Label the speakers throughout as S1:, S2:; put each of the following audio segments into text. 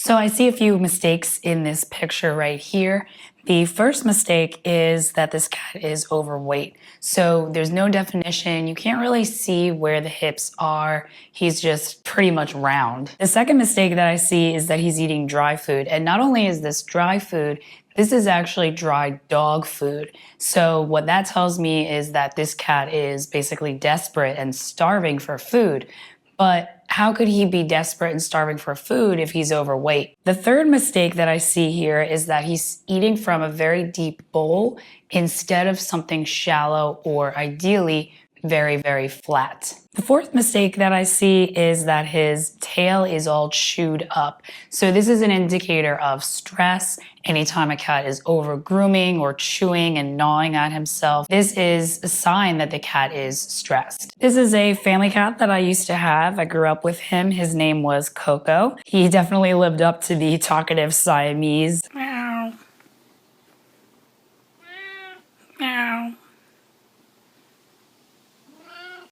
S1: So I see a few mistakes in this picture right here. The first mistake is that this cat is overweight. So there's no definition. You can't really see where the hips are. He's just pretty much round. The second mistake that I see is that he's eating dry food. And not only is this dry food, this is actually dry dog food. So what that tells me is that this cat is basically desperate and starving for food. But how could he be desperate and starving for food if he's overweight? The third mistake that I see here is that he's eating from a very deep bowl instead of something shallow or ideally very, very flat. The fourth mistake that I see is that his tail is all chewed up. So this is an indicator of stress. Anytime a cat is over grooming or chewing and gnawing at himself, this is a sign that the cat is stressed. This is a family cat that I used to have. I grew up with him. His name was Coco. He definitely lived up to the talkative Siamese. Meow. Meow.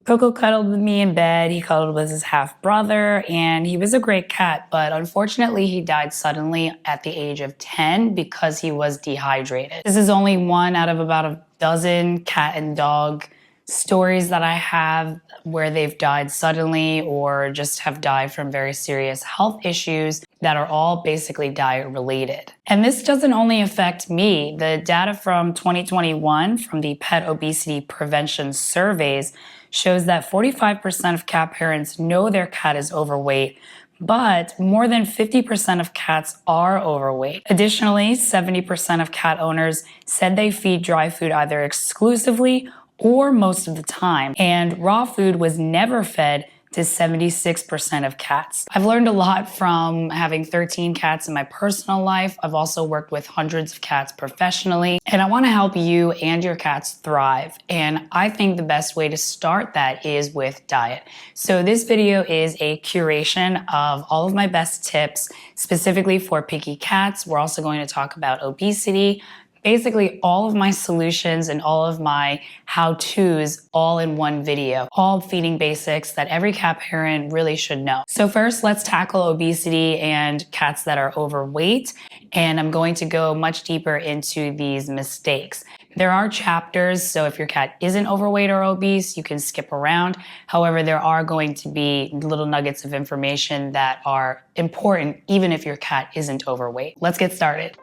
S1: Coco cuddled with me in bed, he cuddled with his half-brother, and he was a great cat, but unfortunately he died suddenly at the age of 10 because he was dehydrated. This is only one out of about a dozen cat and dog stories that I have where they've died suddenly or just have died from very serious health issues that are all basically diet related. And this doesn't only affect me. The data from 2021 from the Pet Obesity Prevention Surveys shows that 45% of cat parents know their cat is overweight, but more than 50% of cats are overweight. Additionally, 70% of cat owners said they feed dry food either exclusively or most of the time, and raw food was never fed to 76% of cats. I've learned a lot from having 13 cats in my personal life. I've also worked with hundreds of cats professionally, and I want to help you and your cats thrive. And I think the best way to start that is with diet. So this video is a curation of all of my best tips specifically for picky cats. We're also going to talk about obesity, basically all of my solutions and all of my how-tos all in one video, all feeding basics that every cat parent really should know. So first, let's tackle obesity and cats that are overweight, and I'm going to go much deeper into these mistakes. There are chapters, so if your cat isn't overweight or obese, you can skip around. However, there are going to be little nuggets of information that are important even if your cat isn't overweight. Let's get started.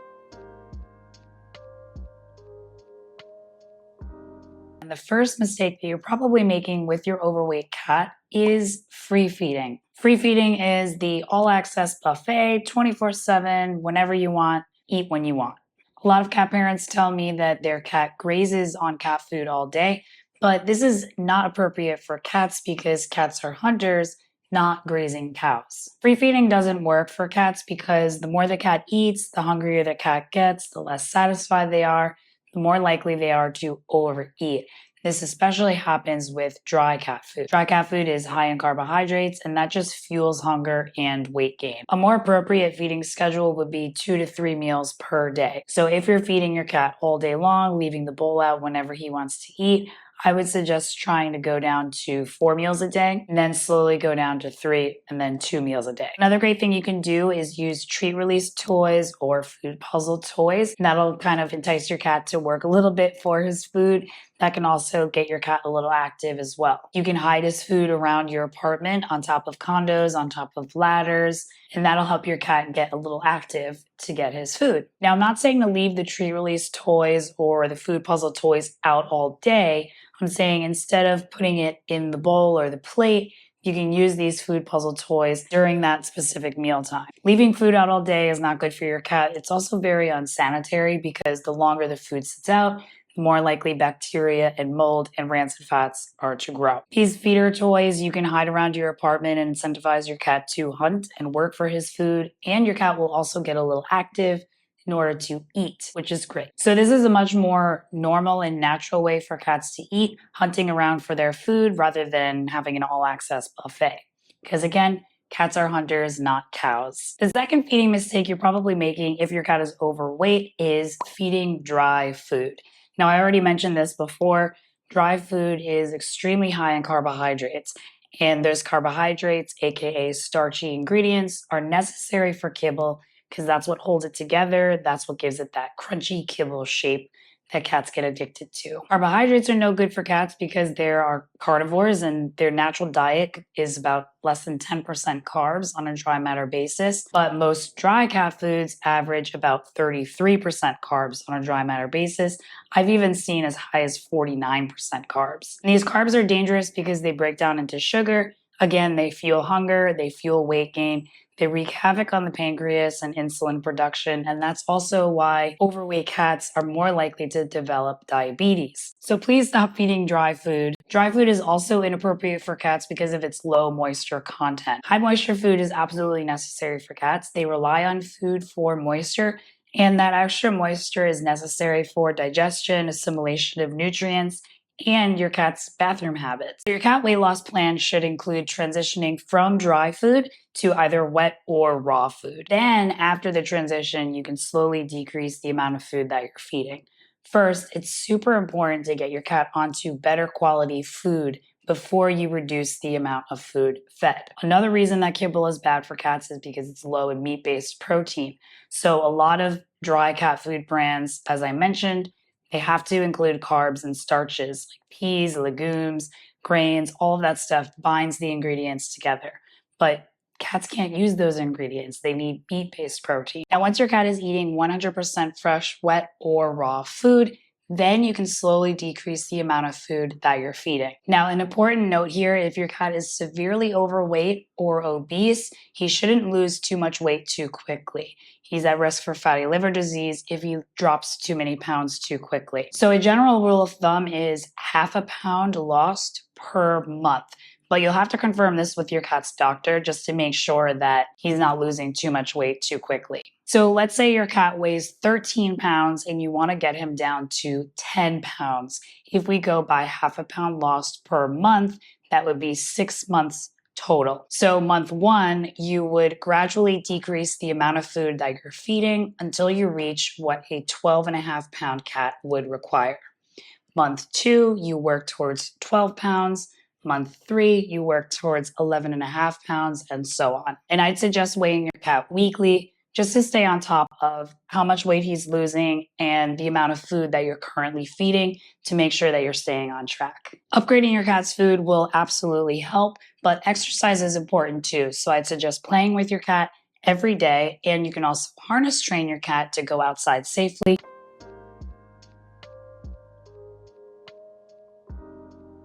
S1: And the first mistake that you're probably making with your overweight cat is free feeding. Free feeding is the all-access buffet, 24/7, whenever you want, eat when you want. A lot of cat parents tell me that their cat grazes on cat food all day, but this is not appropriate for cats because cats are hunters, not grazing cows. Free feeding doesn't work for cats because the more the cat eats, the hungrier the cat gets, the less satisfied they are, the more likely they are to overeat. This especially happens with dry cat food. Dry cat food is high in carbohydrates, and that just fuels hunger and weight gain. A more appropriate feeding schedule would be 2 to 3 meals per day. So if you're feeding your cat all day long, leaving the bowl out whenever he wants to eat, I would suggest trying to go down to 4 meals a day and then slowly go down to 3 and then 2 meals a day. Another great thing you can do is use treat release toys or food puzzle toys. That'll kind of entice your cat to work a little bit for his food. That can also get your cat a little active as well. You can hide his food around your apartment, on top of condos, on top of ladders, and that'll help your cat get a little active to get his food. Now, I'm not saying to leave the treat release toys or the food puzzle toys out all day. I'm saying instead of putting it in the bowl or the plate, you can use these food puzzle toys during that specific mealtime. Leaving food out all day is not good for your cat. It's also very unsanitary because the longer the food sits out, the more likely bacteria and mold and rancid fats are to grow. These feeder toys you can hide around your apartment and incentivize your cat to hunt and work for his food, and your cat will also get a little active in order to eat, which is great. So this is a much more normal and natural way for cats to eat, hunting around for their food rather than having an all-access buffet. Because again, cats are hunters, not cows. The second feeding mistake you're probably making if your cat is overweight is feeding dry food. Now, I already mentioned this before. Dry food is extremely high in carbohydrates, And those carbohydrates, aka starchy ingredients, are necessary for kibble because that's what holds it together. That's what gives it that crunchy kibble shape that cats get addicted to. Carbohydrates are no good for cats because they are carnivores and their natural diet is about less than 10% carbs on a dry matter basis. But most dry cat foods average about 33% carbs on a dry matter basis. I've even seen as high as 49% carbs. And these carbs are dangerous because they break down into sugar. Again, they fuel hunger, they fuel weight gain, they wreak havoc on the pancreas and insulin production, and that's also why overweight cats are more likely to develop diabetes. So please stop feeding dry food. Dry food is also inappropriate for cats because of its low moisture content. High moisture food is absolutely necessary for cats. They rely on food for moisture, and that extra moisture is necessary for digestion, assimilation of nutrients, and your cat's bathroom habits. Your cat weight loss plan should include transitioning from dry food to either wet or raw food. Then, after the transition, you can slowly decrease the amount of food that you're feeding. First, it's super important to get your cat onto better quality food before you reduce the amount of food fed. Another reason that kibble is bad for cats is because it's low in meat-based protein. So a lot of dry cat food brands, as I mentioned, they have to include carbs and starches like peas, legumes, grains, all of that stuff binds the ingredients together. But cats can't use those ingredients. They need meat-based protein. Now, once your cat is eating 100% fresh, wet, or raw food, then you can slowly decrease the amount of food that you're feeding. Now, an important note here, if your cat is severely overweight or obese, he shouldn't lose too much weight too quickly. He's at risk for fatty liver disease if he drops too many pounds too quickly. So a general rule of thumb is half a pound lost per month. But you'll have to confirm this with your cat's doctor just to make sure that he's not losing too much weight too quickly. So let's say your cat weighs 13 pounds and you want to get him down to 10 pounds. If we go by half a pound lost per month, that would be 6 months total. So month 1, you would gradually decrease the amount of food that you're feeding until you reach what a 12.5-pound cat would require. Month 2, you work towards 12 pounds. Month 3, you work towards 11.5 pounds, and so on. And I'd suggest weighing your cat weekly just to stay on top of how much weight he's losing and the amount of food that you're currently feeding to make sure that you're staying on track. Upgrading your cat's food will absolutely help, but exercise is important too. So I'd suggest playing with your cat every day, and you can also harness train your cat to go outside safely.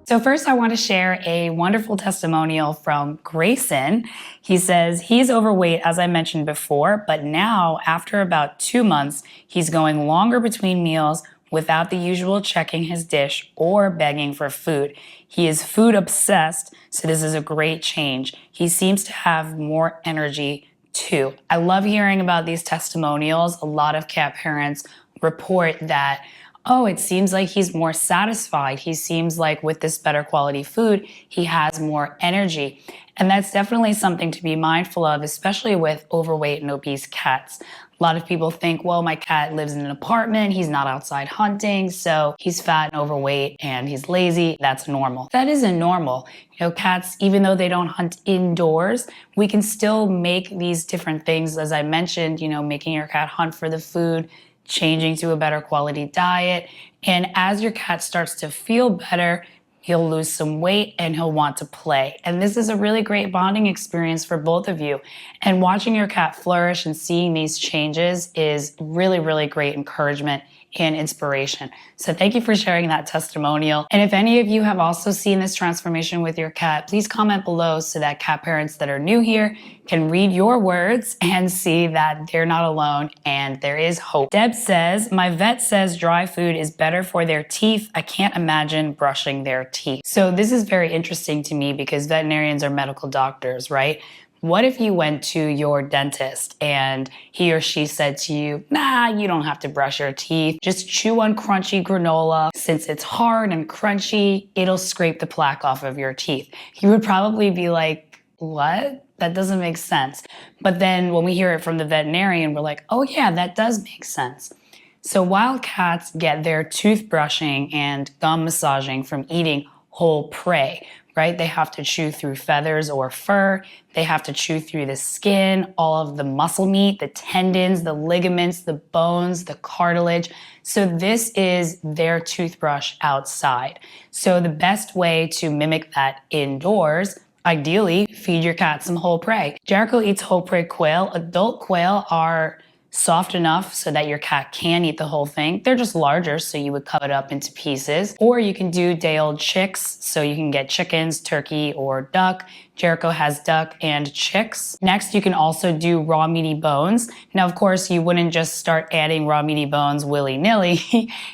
S1: So first, I want to share a wonderful testimonial from Grayson. He says he's overweight, as I mentioned before, but now, after about 2 months, he's going longer between meals without the usual checking his dish or begging for food. He is food obsessed, so this is a great change. He seems to have more energy too. I love hearing about these testimonials. A lot of cat parents report that, oh, it seems like he's more satisfied. He seems like with this better quality food, he has more energy. And that's definitely something to be mindful of, especially with overweight and obese cats. A lot of people think, well, my cat lives in an apartment, he's not outside hunting, so he's fat and overweight and he's lazy. That's normal. That isn't normal. You know, cats, even though they don't hunt indoors, we can still make these different things, as I mentioned, making your cat hunt for the food, changing to a better quality diet. And as your cat starts to feel better, he'll lose some weight and he'll want to play. And this is a really great bonding experience for both of you. And watching your cat flourish and seeing these changes is really, really great encouragement and inspiration. So thank you for sharing that testimonial. And if any of you have also seen this transformation with your cat, please comment below so that cat parents that are new here can read your words and see that they're not alone and there is hope. Deb says, my vet says dry food is better for their teeth. I can't imagine brushing their teeth. So this is very interesting to me because veterinarians are medical doctors, right? What if you went to your dentist and he or she said to you, nah, you don't have to brush your teeth. Just chew on crunchy granola. Since it's hard and crunchy, it'll scrape the plaque off of your teeth. You would probably be like, what? That doesn't make sense. But then when we hear it from the veterinarian, we're like, oh yeah, that does make sense. So while cats get their toothbrushing and gum massaging from eating whole prey, right? They have to chew through feathers or fur. They have to chew through the skin, all of the muscle meat, the tendons, the ligaments, the bones, the cartilage. So this is their toothbrush outside. So the best way to mimic that indoors, ideally, feed your cat some whole prey. Jericho eats whole prey quail. Adult quail are soft enough so that your cat can eat the whole thing. They're just larger, so you would cut it up into pieces. Or you can do day-old chicks, so you can get chickens, turkey, or duck. Jericho has duck and chicks. Next, you can also do raw meaty bones. Now, of course, you wouldn't just start adding raw meaty bones willy-nilly.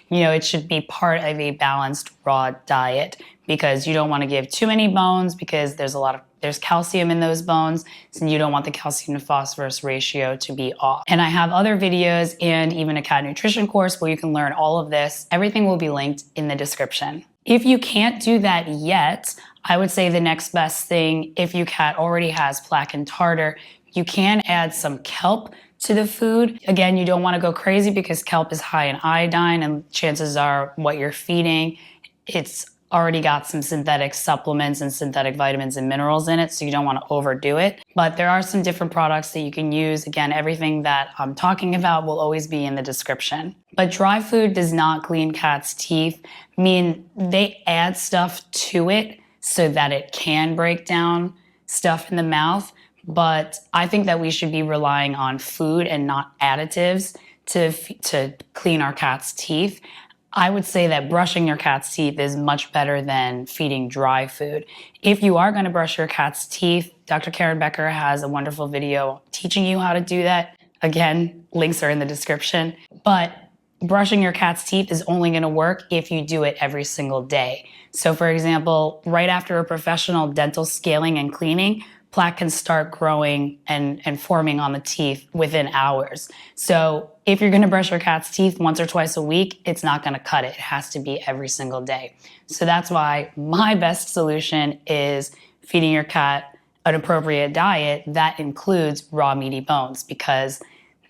S1: It should be part of a balanced raw diet because you don't want to give too many bones because there's calcium in those bones, so you don't want the calcium to phosphorus ratio to be off. And I have other videos and even a cat nutrition course where you can learn all of this. Everything will be linked in the description. If you can't do that yet, I would say the next best thing, if your cat already has plaque and tartar, you can add some kelp to the food. Again, you don't want to go crazy because kelp is high in iodine, and chances are what you're feeding, it's already got some synthetic supplements and synthetic vitamins and minerals in it, so you don't want to overdo it. But there are some different products that you can use. Again, everything that I'm talking about will always be in the description. But dry food does not clean cats' teeth. I mean, they add stuff to it so that it can break down stuff in the mouth. But I think that we should be relying on food and not additives to clean our cat's teeth. I would say that brushing your cat's teeth is much better than feeding dry food. If you are going to brush your cat's teeth, Dr. Karen Becker has a wonderful video teaching you how to do that. Again, links are in the description. But brushing your cat's teeth is only going to work if you do it every single day. So for example, right after a professional dental scaling and cleaning, plaque can start growing and forming on the teeth within hours. So if you're going to brush your cat's teeth once or twice a week, it's not going to cut it. It has to be every single day. So that's why my best solution is feeding your cat an appropriate diet that includes raw meaty bones, because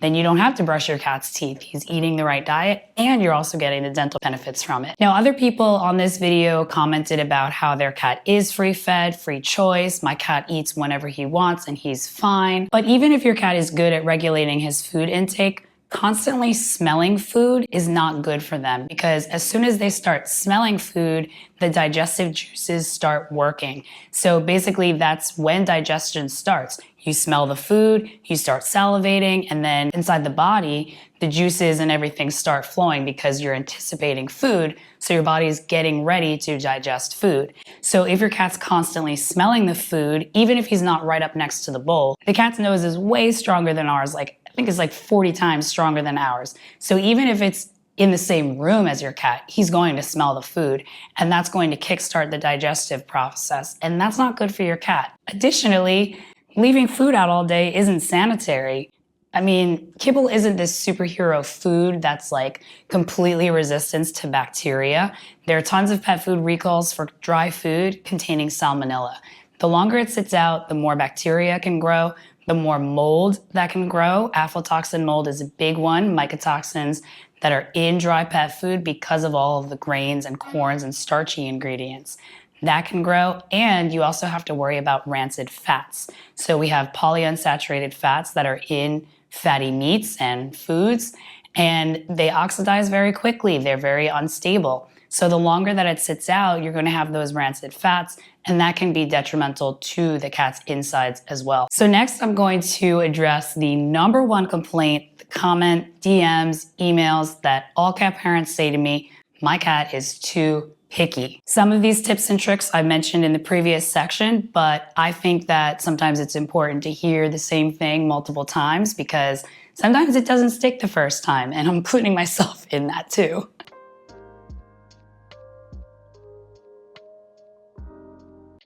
S1: then you don't have to brush your cat's teeth. He's eating the right diet and you're also getting the dental benefits from it. Now, other people on this video commented about how their cat is free fed, free choice. My cat eats whenever he wants and he's fine. But even if your cat is good at regulating his food intake, constantly smelling food is not good for them, because as soon as they start smelling food, the digestive juices start working. So basically that's when digestion starts. You smell the food, you start salivating, and then inside the body, the juices and everything start flowing because you're anticipating food, so your body is getting ready to digest food. So if your cat's constantly smelling the food, even if he's not right up next to the bowl, the cat's nose is way stronger than ours, I think it's like 40 times stronger than ours. So even if it's in the same room as your cat, he's going to smell the food, and that's going to kickstart the digestive process, and that's not good for your cat. Additionally, leaving food out all day isn't sanitary. I mean, kibble isn't this superhero food that's like completely resistant to bacteria. There are tons of pet food recalls for dry food containing salmonella. The longer it sits out, the more bacteria can grow, the more mold that can grow. Aflatoxin mold is a big one, mycotoxins that are in dry pet food because of all of the grains and corns and starchy ingredients. That can grow, and you also have to worry about rancid fats. So we have polyunsaturated fats that are in fatty meats and foods, and they oxidize very quickly. They're very unstable. So the longer that it sits out, you're going to have those rancid fats, and that can be detrimental to the cat's insides as well. So next, I'm going to address the number one complaint, the comment, DMs, emails that all cat parents say to me: my cat is too picky. Some of these tips and tricks I mentioned in the previous section, but I think that sometimes it's important to hear the same thing multiple times because sometimes it doesn't stick the first time, and I'm including myself in that too.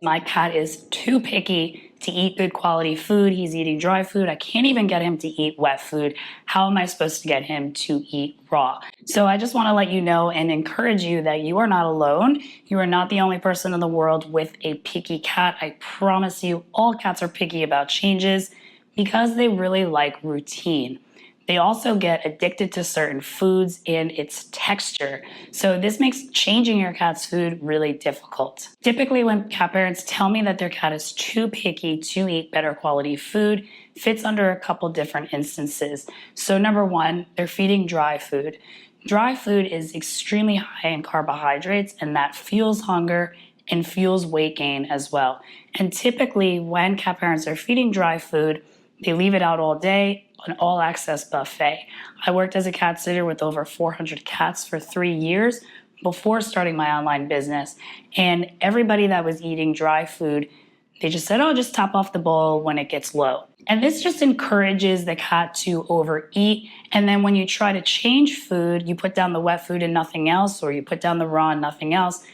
S1: My cat is too picky to eat good quality food. He's eating dry food. I can't even get him to eat wet food. How am I supposed to get him to eat raw? So I just want to let you know and encourage you that you are not alone. You are not the only person in the world with a picky cat. I promise you, all cats are picky about changes because they really like routine. They also get addicted to certain foods and its texture. So this makes changing your cat's food really difficult. Typically, when cat parents tell me that their cat is too picky to eat better quality food, fits under a couple different instances. So number one, they're feeding dry food. Dry food is extremely high in carbohydrates, and that fuels hunger and fuels weight gain as well. And typically, when cat parents are feeding dry food, they leave it out all day, an all access buffet. I worked as a cat sitter with over 400 cats for 3 years before starting my online business. And everybody that was eating dry food, they just said, oh, just top off the bowl when it gets low. And this just encourages the cat to overeat. And then when you try to change food, you put down the wet food and nothing else, or you put down the raw and nothing else.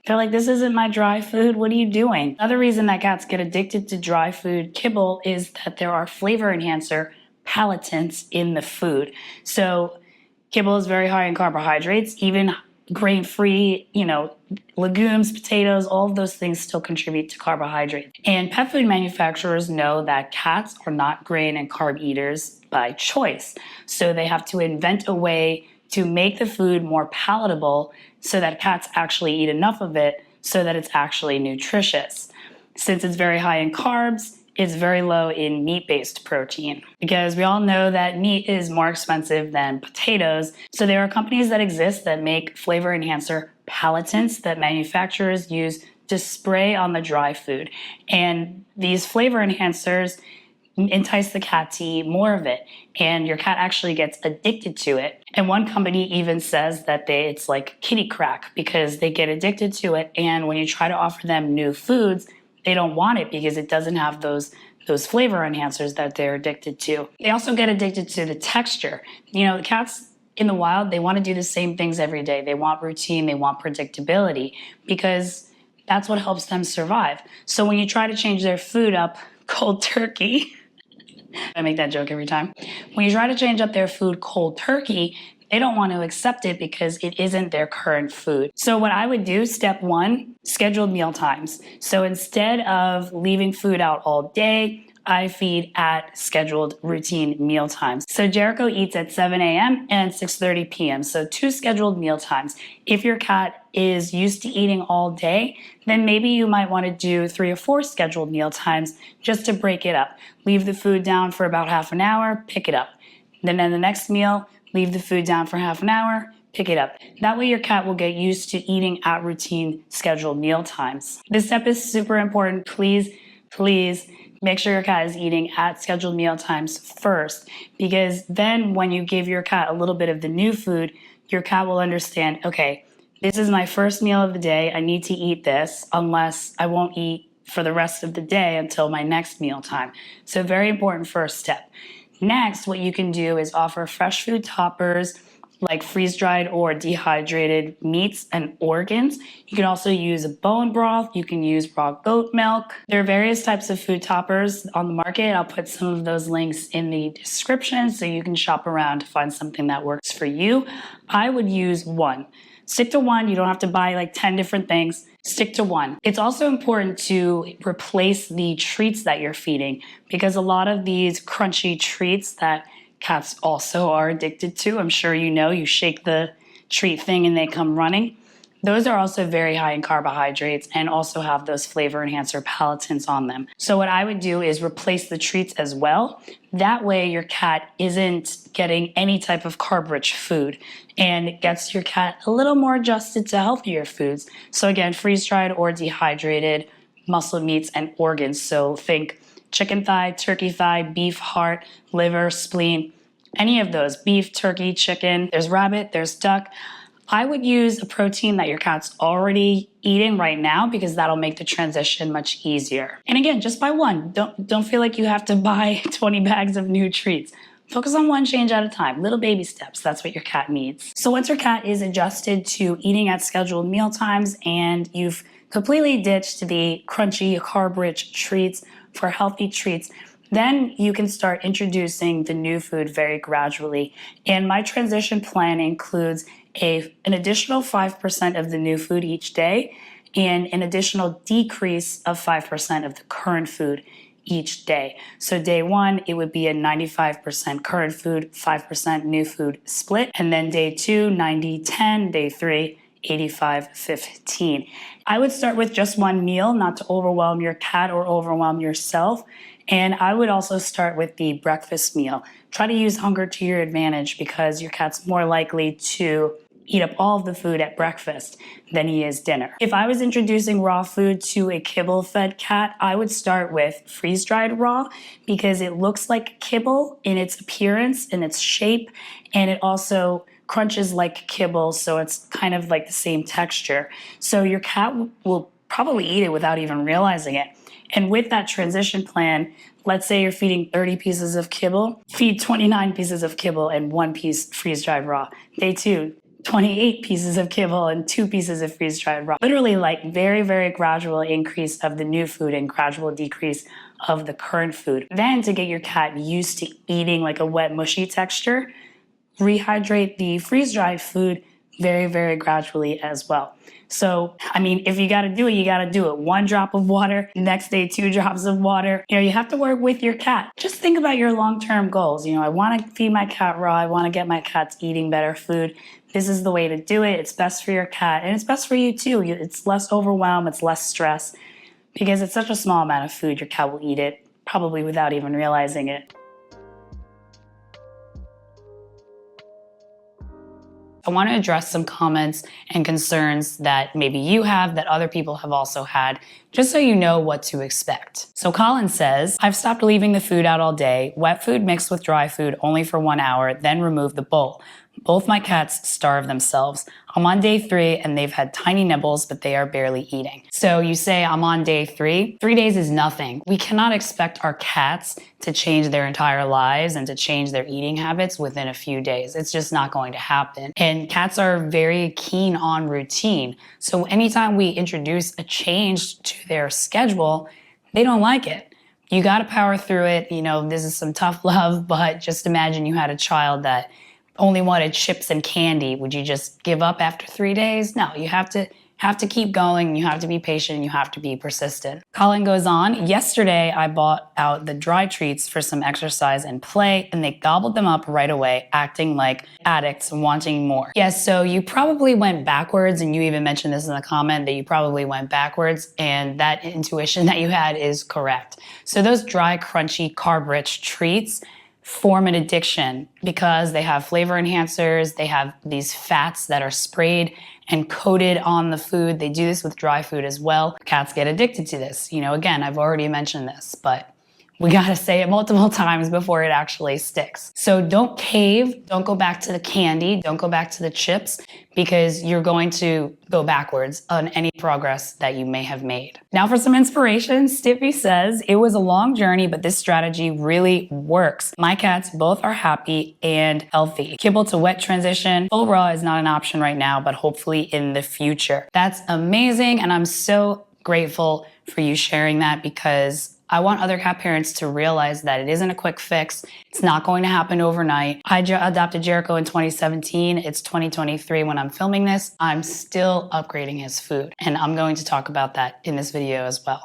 S1: They're like, this isn't my dry food. What are you doing? Another reason that cats get addicted to dry food kibble is that there are flavor enhancer palatants in the food. So kibble is very high in carbohydrates, even grain-free, legumes, potatoes, all of those things still contribute to carbohydrates. And pet food manufacturers know that cats are not grain and carb eaters by choice. So they have to invent a way to make the food more palatable so that cats actually eat enough of it so that it's actually nutritious. Since it's very high in carbs, it's very low in meat-based protein, because we all know that meat is more expensive than potatoes. So there are companies that exist that make flavor enhancer palatants that manufacturers use to spray on the dry food. And these flavor enhancers entice the cat to eat more of it, and your cat actually gets addicted to it. And one company even says that it's like kitty crack, because they get addicted to it, and when you try to offer them new foods, they don't want it because it doesn't have those flavor enhancers that they're addicted to. They also get addicted to the texture. The cats in the wild, they want to do the same things every day. They want routine, they want predictability, because that's what helps them survive. So when you try to change their food up cold turkey, I make that joke every time. When you try to change up their food cold turkey, they don't want to accept it because it isn't their current food. So what I would do, step one, scheduled meal times. So instead of leaving food out all day, I feed at scheduled routine meal times. So Jericho eats at 7 a.m. and 6:30 p.m. So 2 scheduled meal times. If your cat is used to eating all day, then maybe you might want to do 3 or 4 scheduled meal times just to break it up. Leave the food down for about half an hour, pick it up. Then in the next meal, leave the food down for half an hour, pick it up. That way your cat will get used to eating at routine scheduled meal times. This step is super important. Please make sure your cat is eating at scheduled meal times first, because then when you give your cat a little bit of the new food, your cat will understand, okay, this is my first meal of the day. I need to eat this, unless I won't eat for the rest of the day until my next meal time. So very important first step. Next, what you can do is offer fresh food toppers like freeze-dried or dehydrated meats and organs. You can also use a bone broth. You can use raw goat milk. There are various types of food toppers on the market. I'll put some of those links in the description so you can shop around to find something that works for you. I would use one. Stick to one. You don't have to buy like 10 different things. Stick to one. It's also important to replace the treats that you're feeding, because a lot of these crunchy treats that cats also are addicted to, I'm sure you shake the treat thing and they come running. Those are also very high in carbohydrates and also have those flavor enhancer palatants on them. So what I would do is replace the treats as well. That way your cat isn't getting any type of carb-rich food, and it gets your cat a little more adjusted to healthier foods. So again, freeze-dried or dehydrated muscle meats and organs. So think chicken thigh, turkey thigh, beef heart, liver, spleen, any of those. Beef, turkey, chicken, there's rabbit, there's duck. I would use a protein that your cat's already eating right now, because that'll make the transition much easier. And again, just buy one. Don't feel like you have to buy 20 bags of new treats. Focus on one change at a time, little baby steps. That's what your cat needs. So once your cat is adjusted to eating at scheduled meal times and you've completely ditched the crunchy, carb-rich treats for healthy treats, then you can start introducing the new food very gradually. And my transition plan includes an additional 5% of the new food each day and an additional decrease of 5% of the current food each day. So day 1, it would be a 95% current food, 5% new food split. And then day 2, 90-10, day 3, 85-15. I would start with just one meal, not to overwhelm your cat or overwhelm yourself. And I would also start with the breakfast meal. Try to use hunger to your advantage because your cat's more likely to eat up all of the food at breakfast than he is dinner. If I was introducing raw food to a kibble-fed cat, I would start with freeze-dried raw because it looks like kibble in its appearance and its shape, and it also crunches like kibble, so it's kind of like the same texture. So your cat will probably eat it without even realizing it. And with that transition plan, let's say you're feeding 30 pieces of kibble, feed 29 pieces of kibble and 1 piece freeze-dried raw. Day 2, 28 pieces of kibble and 2 pieces of freeze-dried raw. Literally like very, very gradual increase of the new food and gradual decrease of the current food. Then to get your cat used to eating like a wet, mushy texture, rehydrate the freeze-dried food very, very gradually as well. So, I mean, if you gotta do it, you gotta do it. 1 drop of water, next day 2 drops of water. You have to work with your cat. Just think about your long-term goals. I wanna feed my cat raw. I wanna get my cats eating better food. This is the way to do it. It's best for your cat, and it's best for you too. It's less overwhelm, it's less stress, because it's such a small amount of food, your cat will eat it, probably without even realizing it. I want to address some comments and concerns that maybe you have, that other people have also had, just so you know what to expect. So Colin says, I've stopped leaving the food out all day, wet food mixed with dry food only for 1 hour, then remove the bowl. Both my cats starve themselves. I'm on day 3 and they've had tiny nibbles, but they are barely eating. So you say I'm on day 3. 3 days is nothing. We cannot expect our cats to change their entire lives and to change their eating habits within a few days. It's just not going to happen. And cats are very keen on routine. So anytime we introduce a change to their schedule, they don't like it. You got to power through it. This is some tough love, but just imagine you had a child that only wanted chips and candy. Would you just give up after 3 days? No, you have to keep going. You have to be patient. You have to be persistent. Colin goes on, yesterday I bought out the dry treats for some exercise and play, and they gobbled them up right away, acting like addicts wanting more. Yes, so you probably went backwards, and you even mentioned this in the comment that you probably went backwards, and that intuition that you had is correct. So those dry, crunchy, carb-rich treats form an addiction because they have flavor enhancers, they have these fats that are sprayed and coated on the food. They do this with dry food as well. Cats get addicted to this. Again, I've already mentioned this, but we gotta say it multiple times before it actually sticks. So don't cave, don't go back to the candy, don't go back to the chips, because you're going to go backwards on any progress that you may have made. Now for some inspiration, Stiffy says, it was a long journey, but this strategy really works. My cats both are happy and healthy. Kibble to wet transition, full raw is not an option right now, but hopefully in the future. That's amazing, and I'm so grateful for you sharing that, because I want other cat parents to realize that it isn't a quick fix. It's not going to happen overnight. I adopted Jericho in 2017. It's 2023 when I'm filming this. I'm still upgrading his food, and I'm going to talk about that in this video as well.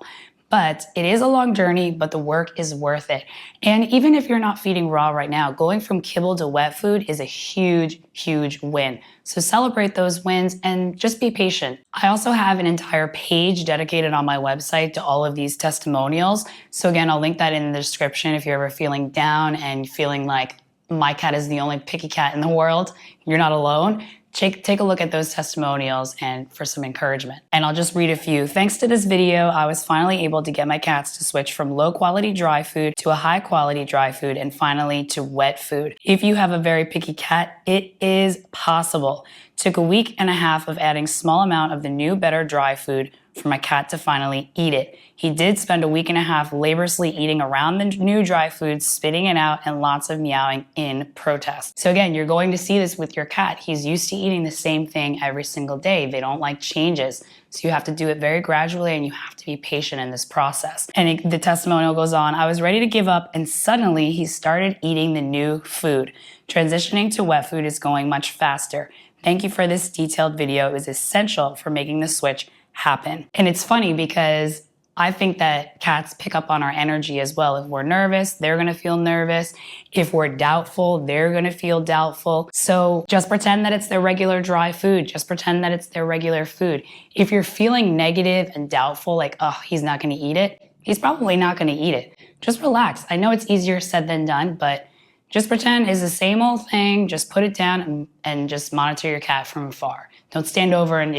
S1: But it is a long journey, but the work is worth it. And even if you're not feeding raw right now, going from kibble to wet food is a huge, huge win. So celebrate those wins and just be patient. I also have an entire page dedicated on my website to all of these testimonials. So again, I'll link that in the description if you're ever feeling down and feeling like my cat is the only picky cat in the world. You're not alone. Take a look at those testimonials and for some encouragement. And I'll just read a few. Thanks to this video, I was finally able to get my cats to switch from low quality dry food to a high quality dry food, and finally to wet food. If you have a very picky cat, it is possible. Took a week and a half of adding small amount of the new, better dry food for my cat to finally eat it. He did spend a week and a half laboriously eating around the new dry food, spitting it out, and lots of meowing in protest. So again, you're going to see this with your cat. He's used to eating the same thing every single day. They don't like changes. So you have to do it very gradually, and you have to be patient in this process. And the testimonial goes on, I was ready to give up, and suddenly he started eating the new food. Transitioning to wet food is going much faster. Thank you for this detailed video. It was essential for making the switch happen. And it's funny because I think that cats pick up on our energy as well. If we're nervous, they're gonna feel nervous. If we're doubtful, they're gonna feel doubtful. So just pretend that it's their regular dry food. Just pretend that it's their regular food. If you're feeling negative and doubtful, like, oh, he's not gonna eat it, he's probably not gonna eat it. Just relax. I know it's easier said than done, but just pretend it's the same old thing. Just put it down and just monitor your cat from afar. Don't stand over and,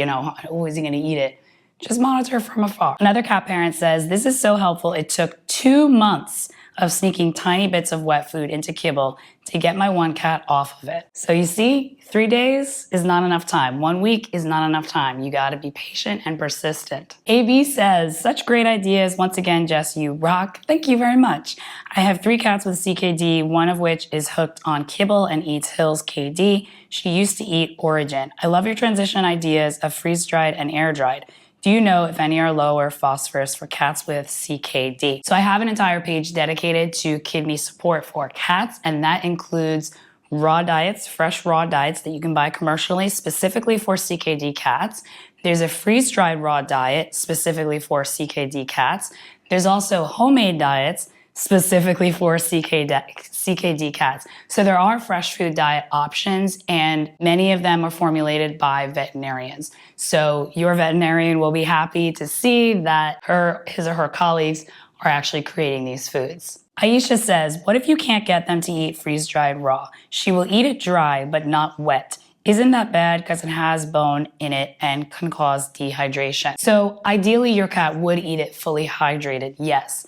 S1: oh, is he gonna eat it? Just monitor from afar. Another cat parent says, this is so helpful. It took 2 months of sneaking tiny bits of wet food into kibble to get my one cat off of it. So you see, 3 days is not enough time. 1 week is not enough time. You gotta be patient and persistent. AB says, such great ideas. Once again, Jess, you rock. Thank you very much. I have 3 cats with CKD, one of which is hooked on kibble and eats Hill's KD. She used to eat Origin. I love your transition ideas of freeze-dried and air-dried. Do you know if any are lower phosphorus for cats with CKD? So I have an entire page dedicated to kidney support for cats, and that includes raw diets, fresh raw diets that you can buy commercially specifically for CKD cats. There's a freeze-dried raw diet specifically for CKD cats. There's also homemade diets specifically for CKD cats. So there are fresh food diet options, and many of them are formulated by veterinarians. So your veterinarian will be happy to see that his or her colleagues are actually creating these foods. Aisha says, what if you can't get them to eat freeze-dried raw? She will eat it dry, but not wet. Isn't that bad because it has bone in it and can cause dehydration? So ideally your cat would eat it fully hydrated, yes.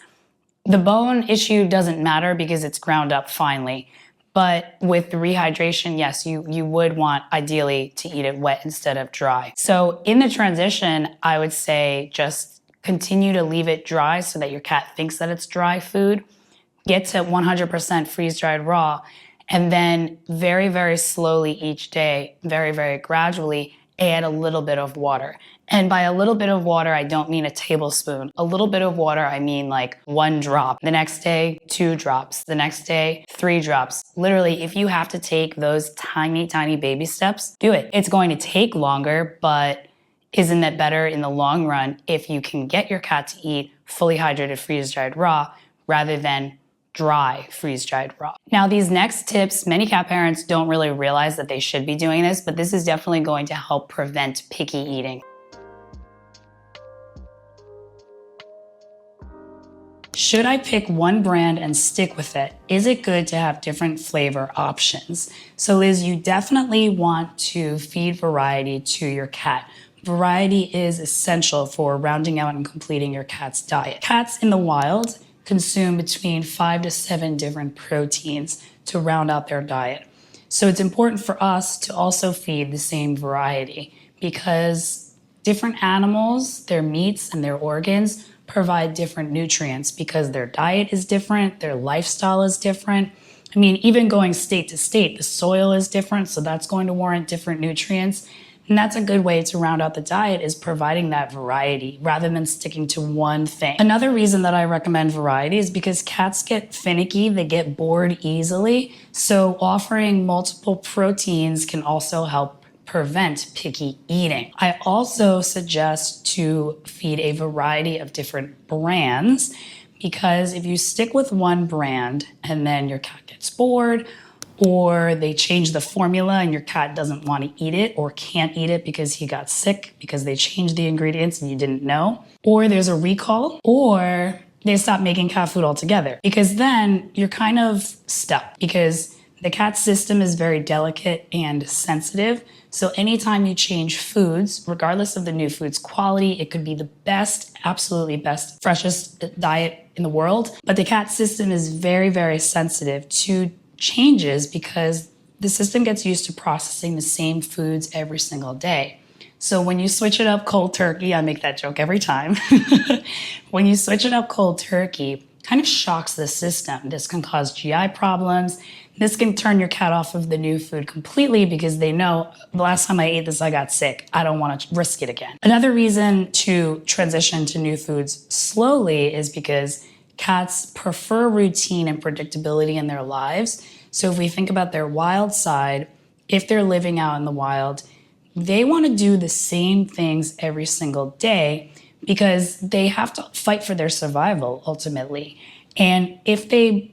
S1: The bone issue doesn't matter because it's ground up finely. But with the rehydration, yes, you would want ideally to eat it wet instead of dry. So in the transition, I would say just continue to leave it dry so that your cat thinks that it's dry food. Get to 100% freeze-dried raw, and then very, very slowly each day, very, very gradually, add a little bit of water. And by a little bit of water, I don't mean a tablespoon. A little bit of water, I mean like 1 drop. The next day, 2 drops. The next day, 3 drops. Literally, if you have to take those tiny, tiny baby steps, do it. It's going to take longer, but isn't it better in the long run if you can get your cat to eat fully hydrated freeze-dried raw rather than dry freeze-dried raw? Now, these next tips, many cat parents don't really realize that they should be doing this, but this is definitely going to help prevent picky eating. Should I pick one brand and stick with it? Is it good to have different flavor options? So Liz, you definitely want to feed variety to your cat. Variety is essential for rounding out and completing your cat's diet. Cats in the wild consume between 5 to 7 different proteins to round out their diet. So it's important for us to also feed the same variety because different animals, their meats and their organs provide different nutrients because their diet is different, their lifestyle is different. I mean, even going state to state, the soil is different, so that's going to warrant different nutrients. And that's a good way to round out the diet, is providing that variety rather than sticking to one thing. Another reason that I recommend variety is because cats get finicky, they get bored easily. So offering multiple proteins can also help prevent picky eating. I also suggest to feed a variety of different brands because if you stick with one brand and then your cat gets bored, or they change the formula and your cat doesn't want to eat it or can't eat it because he got sick because they changed the ingredients and you didn't know, or there's a recall, or they stop making cat food altogether, because then you're kind of stuck because the cat system is very delicate and sensitive. So anytime you change foods, regardless of the new food's quality, it could be the best, absolutely best, freshest diet in the world. But the cat system is very, very sensitive to changes because the system gets used to processing the same foods every single day. So when you switch it up cold turkey, I make that joke every time. When you switch it up cold turkey, kind of shocks the system. This can cause GI problems. This can turn your cat off of the new food completely because they know the last time I ate this, I got sick. I don't want to risk it again. Another reason to transition to new foods slowly is because cats prefer routine and predictability in their lives. So if we think about their wild side, if they're living out in the wild, they want to do the same things every single day, because they have to fight for their survival ultimately. And if they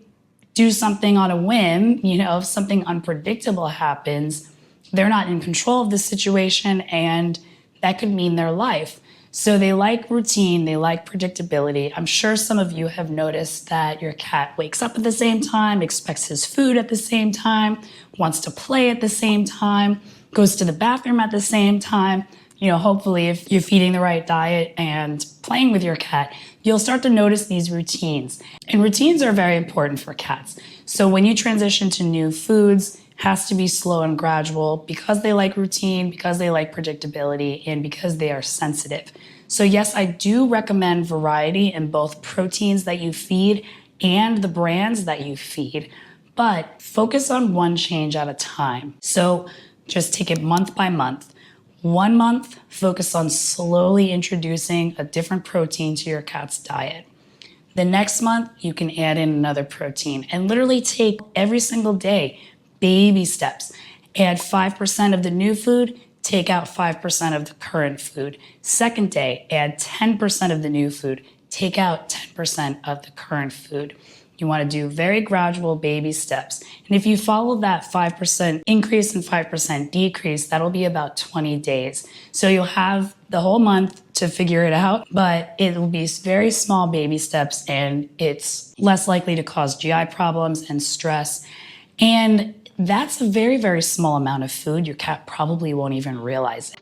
S1: do something on a whim, if something unpredictable happens, they're not in control of the situation, and that could mean their life. So they like routine, they like predictability. I'm sure some of you have noticed that your cat wakes up at the same time, expects his food at the same time, wants to play at the same time, goes to the bathroom at the same time. Hopefully if you're feeding the right diet and playing with your cat, you'll start to notice these routines. And routines are very important for cats. So when you transition to new foods, has to be slow and gradual because they like routine, because they like predictability, and because they are sensitive. So yes, I do recommend variety in both proteins that you feed and the brands that you feed, but focus on one change at a time. So just take it month by month. 1 month, focus on slowly introducing a different protein to your cat's diet. The next month, you can add in another protein and literally take every single day, baby steps. Add 5% of the new food, take out 5% of the current food. Second day, add 10% of the new food, take out 10% of the current food. You want to do very gradual baby steps. And if you follow that 5% increase and 5% decrease, that'll be about 20 days. So you'll have the whole month to figure it out, but it will be very small baby steps, and it's less likely to cause GI problems and stress. And that's a very, very small amount of food. Your cat probably won't even realize it.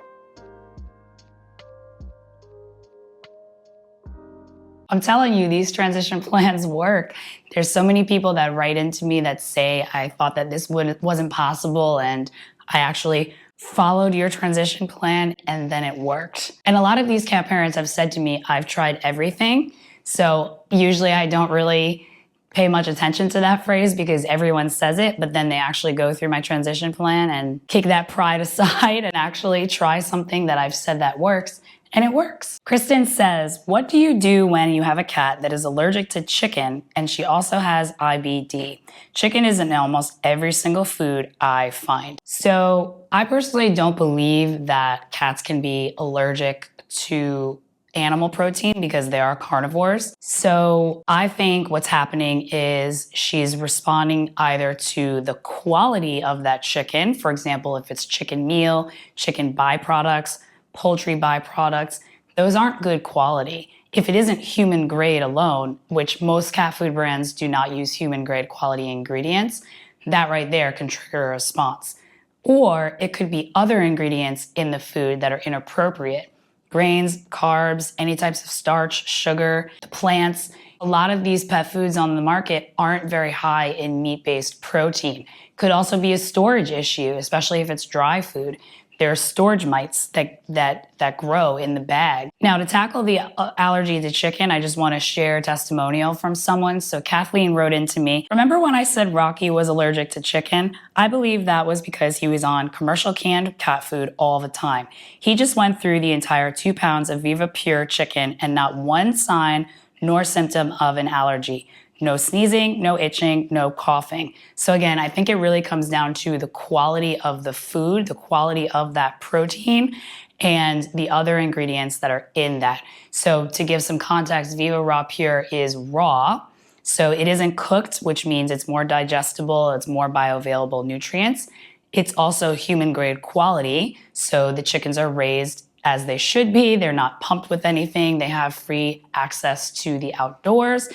S1: I'm telling you, these transition plans work. There's so many people that write into me that say, I thought that this wasn't possible, and I actually followed your transition plan and then it worked. And a lot of these cat parents have said to me, I've tried everything. So usually I don't really pay much attention to that phrase because everyone says it, but then they actually go through my transition plan and kick that pride aside and actually try something that I've said that works. And it works. Kristen says, what do you do when you have a cat that is allergic to chicken and she also has IBD? Chicken is in almost every single food I find. So I personally don't believe that cats can be allergic to animal protein because they are carnivores. So I think what's happening is she's responding either to the quality of that chicken. For example, if it's chicken meal, chicken byproducts, poultry byproducts, those aren't good quality. If it isn't human grade alone, which most cat food brands do not use human grade quality ingredients, that right there can trigger a response. Or it could be other ingredients in the food that are inappropriate. Grains, carbs, any types of starch, sugar, the plants. A lot of these pet foods on the market aren't very high in meat-based protein. Could also be a storage issue, especially if it's dry food. There are storage mites that grow in the bag. Now, to tackle the allergy to chicken, I just want to share a testimonial from someone. So Kathleen wrote into me, remember when I said Rocky was allergic to chicken? I believe that was because he was on commercial canned cat food all the time. He just went through the entire 2 pounds of Viva Pure chicken and not one sign nor symptom of an allergy. No sneezing, no itching, no coughing. So again, I think it really comes down to the quality of the food, the quality of that protein, and the other ingredients that are in that. So to give some context, Viva Raw Pure is raw. So it isn't cooked, which means it's more digestible, it's more bioavailable nutrients. It's also human grade quality. So the chickens are raised as they should be. They're not pumped with anything. They have free access to the outdoors.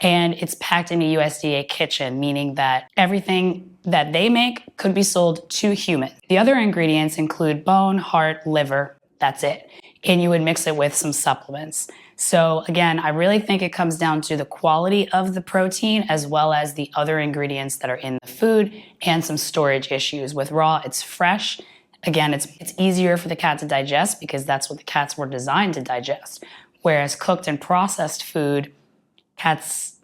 S1: And it's packed in a USDA kitchen, meaning that everything that they make could be sold to humans. The other ingredients include bone, heart, liver. That's it. And you would mix it with some supplements. So again, I really think it comes down to the quality of the protein as well as the other ingredients that are in the food and some storage issues. With raw, it's fresh. Again, it's easier for the cat to digest because that's what the cats were designed to digest. Whereas cooked and processed food, cats,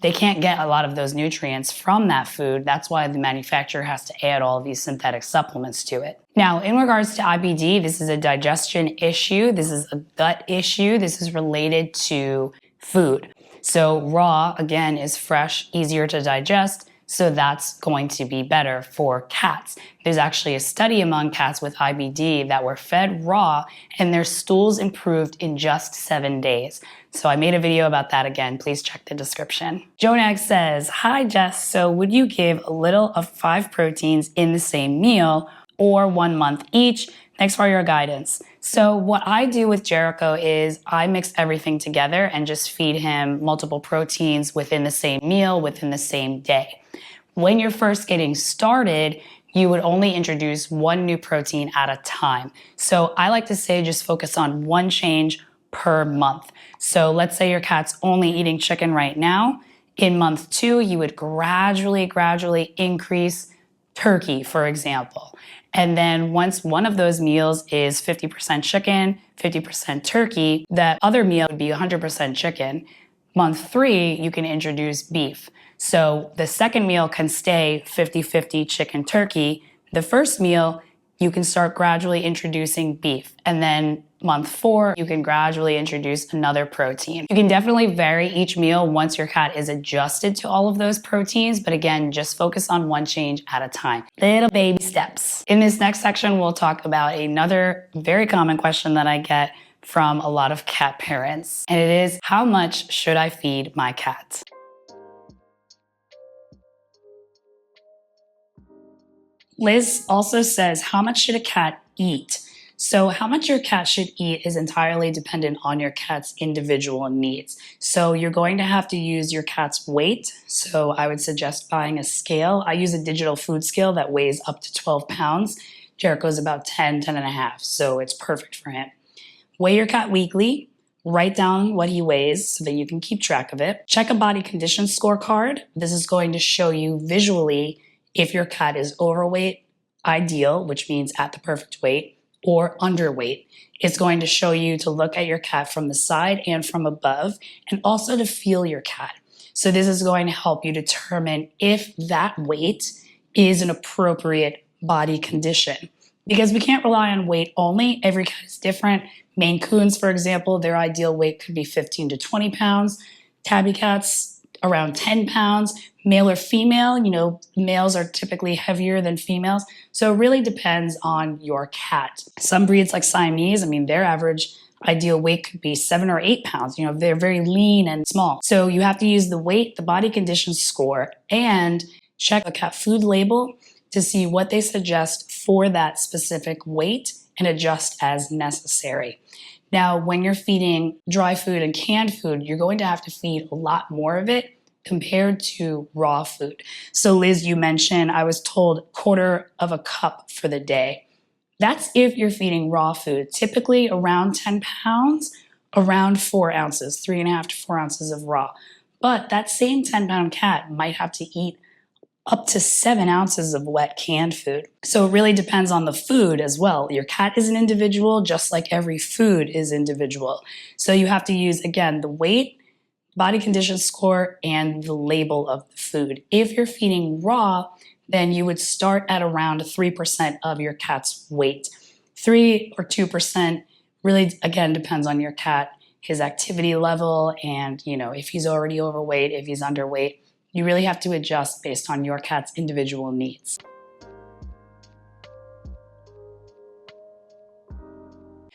S1: they can't get a lot of those nutrients from that food. That's why the manufacturer has to add all of these synthetic supplements to it. Now, in regards to IBD, this is a digestion issue. This is a gut issue. This is related to food. So raw, again, is fresh, easier to digest. So that's going to be better for cats. There's actually a study among cats with IBD that were fed raw and their stools improved in just 7 days. So I made a video about that again. Please check the description. Jonag says, hi Jess, so would you give a little of 5 proteins in the same meal or 1 month each? Thanks for your guidance. So what I do with Jericho is I mix everything together and just feed him multiple proteins within the same meal, within the same day. When you're first getting started, you would only introduce 1 new protein at a time. So I like to say just focus on 1 change per month. So let's say your cat's only eating chicken right now. In month 2, you would gradually increase turkey, for example. And then once one of those meals is 50% chicken, 50% turkey, that other meal would be 100% chicken. Month 3, you can introduce beef. So the second meal can stay 50-50 chicken turkey. The first meal, you can start gradually introducing beef. And then month 4, you can gradually introduce another protein. You can definitely vary each meal once your cat is adjusted to all of those proteins, but again, just focus on 1 change at a time. Little baby steps. In this next section, we'll talk about another very common question that I get from a lot of cat parents, and it is, how much should I feed my cat? Liz also says, how much should a cat eat? So how much your cat should eat is entirely dependent on your cat's individual needs. So you're going to have to use your cat's weight. So I would suggest buying a scale. I use a digital food scale that weighs up to 12 pounds. Jericho's about 10 and a half, so it's perfect for him. Weigh your cat weekly. Write down what he weighs so that you can keep track of it. Check a body condition scorecard. This is going to show you visually if your cat is overweight, ideal, which means at the perfect weight, or underweight. It's going to show you to look at your cat from the side and from above, and also to feel your cat. So this is going to help you determine if that weight is an appropriate body condition. Because we can't rely on weight only. Every cat is different. Maine Coons, for example, their ideal weight could be 15 to 20 pounds. Tabby cats, around 10 pounds. Male or female, males are typically heavier than females. So it really depends on your cat. Some breeds like Siamese, their average ideal weight could be 7 or 8 pounds. They're very lean and small. So you have to use the weight, the body condition score, and check the cat food label to see what they suggest for that specific weight and adjust as necessary. Now, when you're feeding dry food and canned food, you're going to have to feed a lot more of it compared to raw food. So Liz, you mentioned, I was told 1/4 of a cup for the day. That's if you're feeding raw food, typically around 10 pounds, around 4 ounces, 3.5 to 4 ounces of raw. But that same 10-pound cat might have to eat up to 7 ounces of wet canned food. So it really depends on the food as well. Your cat is an individual, just like every food is individual. So you have to use, again, the weight, body condition score, and the label of the food. If you're feeding raw, then you would start at around 3% of your cat's weight. 3 or 2% really, again, depends on your cat, his activity level, and if he's already overweight, if he's underweight. You really have to adjust based on your cat's individual needs.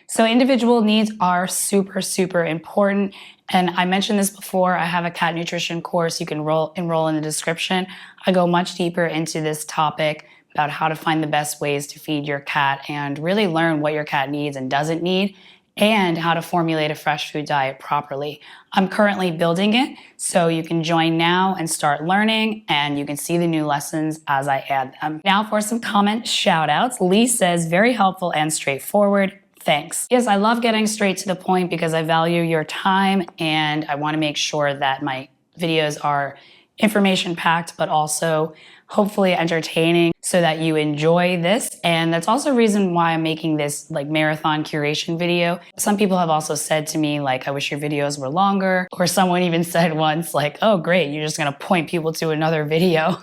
S1: So individual needs are super important. And I mentioned this before, I have a cat nutrition course you can enroll in the description. I go much deeper into this topic about how to find the best ways to feed your cat and really learn what your cat needs and doesn't need, and how to formulate a fresh food diet properly. I'm currently building it, so you can join now and start learning, and you can see the new lessons as I add them. Now for some comment shout outs. Lee says, very helpful and straightforward. Thanks. Yes, I love getting straight to the point because I value your time and I want to make sure that my videos are information packed, but also hopefully entertaining so that you enjoy this. And that's also a reason why I'm making this marathon curation video. Some people have also said to me, I wish your videos were longer, or someone even said once oh great, you're just gonna point people to another video.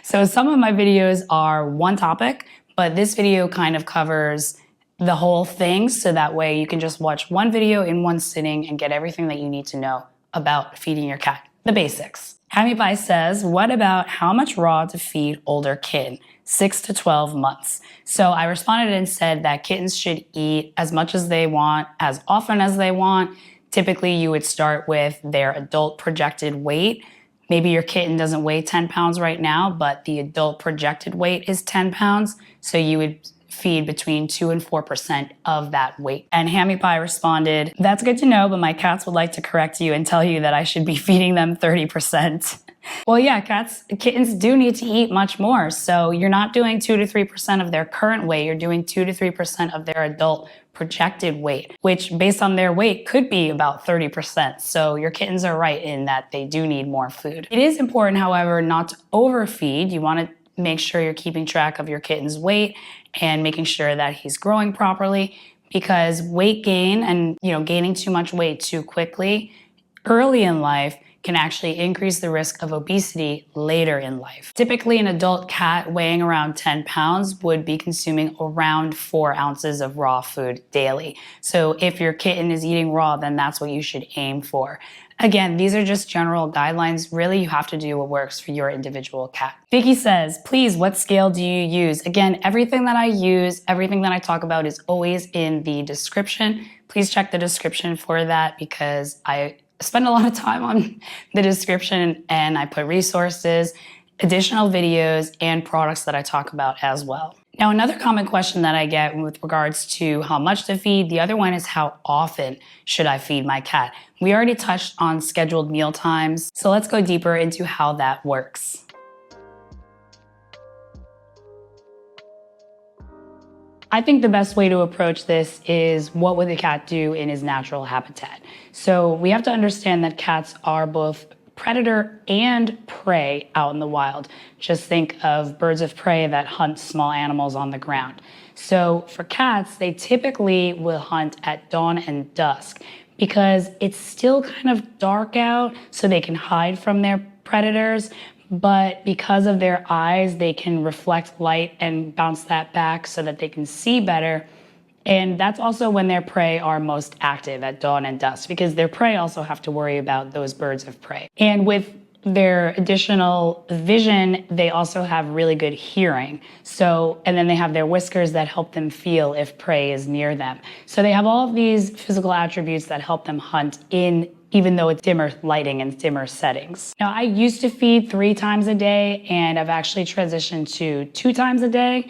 S1: So some of my videos are one topic, but this video kind of covers the whole thing, so that way you can just watch one video in one sitting and get everything that you need to know about feeding your cat, the basics. Hammy Pie says, what about how much raw to feed older kid? 6 to 12 months. So I responded and said that kittens should eat as much as they want, as often as they want. Typically, you would start with their adult projected weight. Maybe your kitten doesn't weigh 10 pounds right now, but the adult projected weight is 10 pounds. So you would feed between 2 and 4% of that weight. And Hammy Pie responded, that's good to know, but my cats would like to correct you and tell you that I should be feeding them 30%. Well, yeah, kittens do need to eat much more. So you're not doing 2 to 3% of their current weight. You're doing 2 to 3% of their adult projected weight, which based on their weight could be about 30%. So your kittens are right in that they do need more food. It is important, however, not to overfeed. You want to make sure you're keeping track of your kitten's weight and making sure that he's growing properly, because weight gain and gaining too much weight too quickly early in life can actually increase the risk of obesity later in life. Typically, an adult cat weighing around 10 pounds would be consuming around 4 ounces of raw food daily. So if your kitten is eating raw, then that's what you should aim for. Again, these are just general guidelines. Really, you have to do what works for your individual cat. Vicky says, please, what scale do you use? Again, everything that I use, everything that I talk about is always in the description. Please check the description for that, because I spend a lot of time on the description and I put resources, additional videos, and products that I talk about as well. Now, another common question that I get with regards to how much to feed, the other one is how often should I feed my cat? We already touched on scheduled meal times, so let's go deeper into how that works. I think the best way to approach this is, what would the cat do in his natural habitat? So we have to understand that cats are both predator and prey out in the wild. Just think of birds of prey that hunt small animals on the ground. So for cats, they typically will hunt at dawn and dusk because it's still kind of dark out, so they can hide from their predators. But because of their eyes, they can reflect light and bounce that back so that they can see better. And that's also when their prey are most active, at dawn and dusk, because their prey also have to worry about those birds of prey. And with their additional vision, they also have really good hearing. And then they have their whiskers that help them feel if prey is near them. So they have all of these physical attributes that help them hunt even though it's dimmer lighting and dimmer settings. Now, I used to feed 3 times a day, and I've actually transitioned to 2 times a day.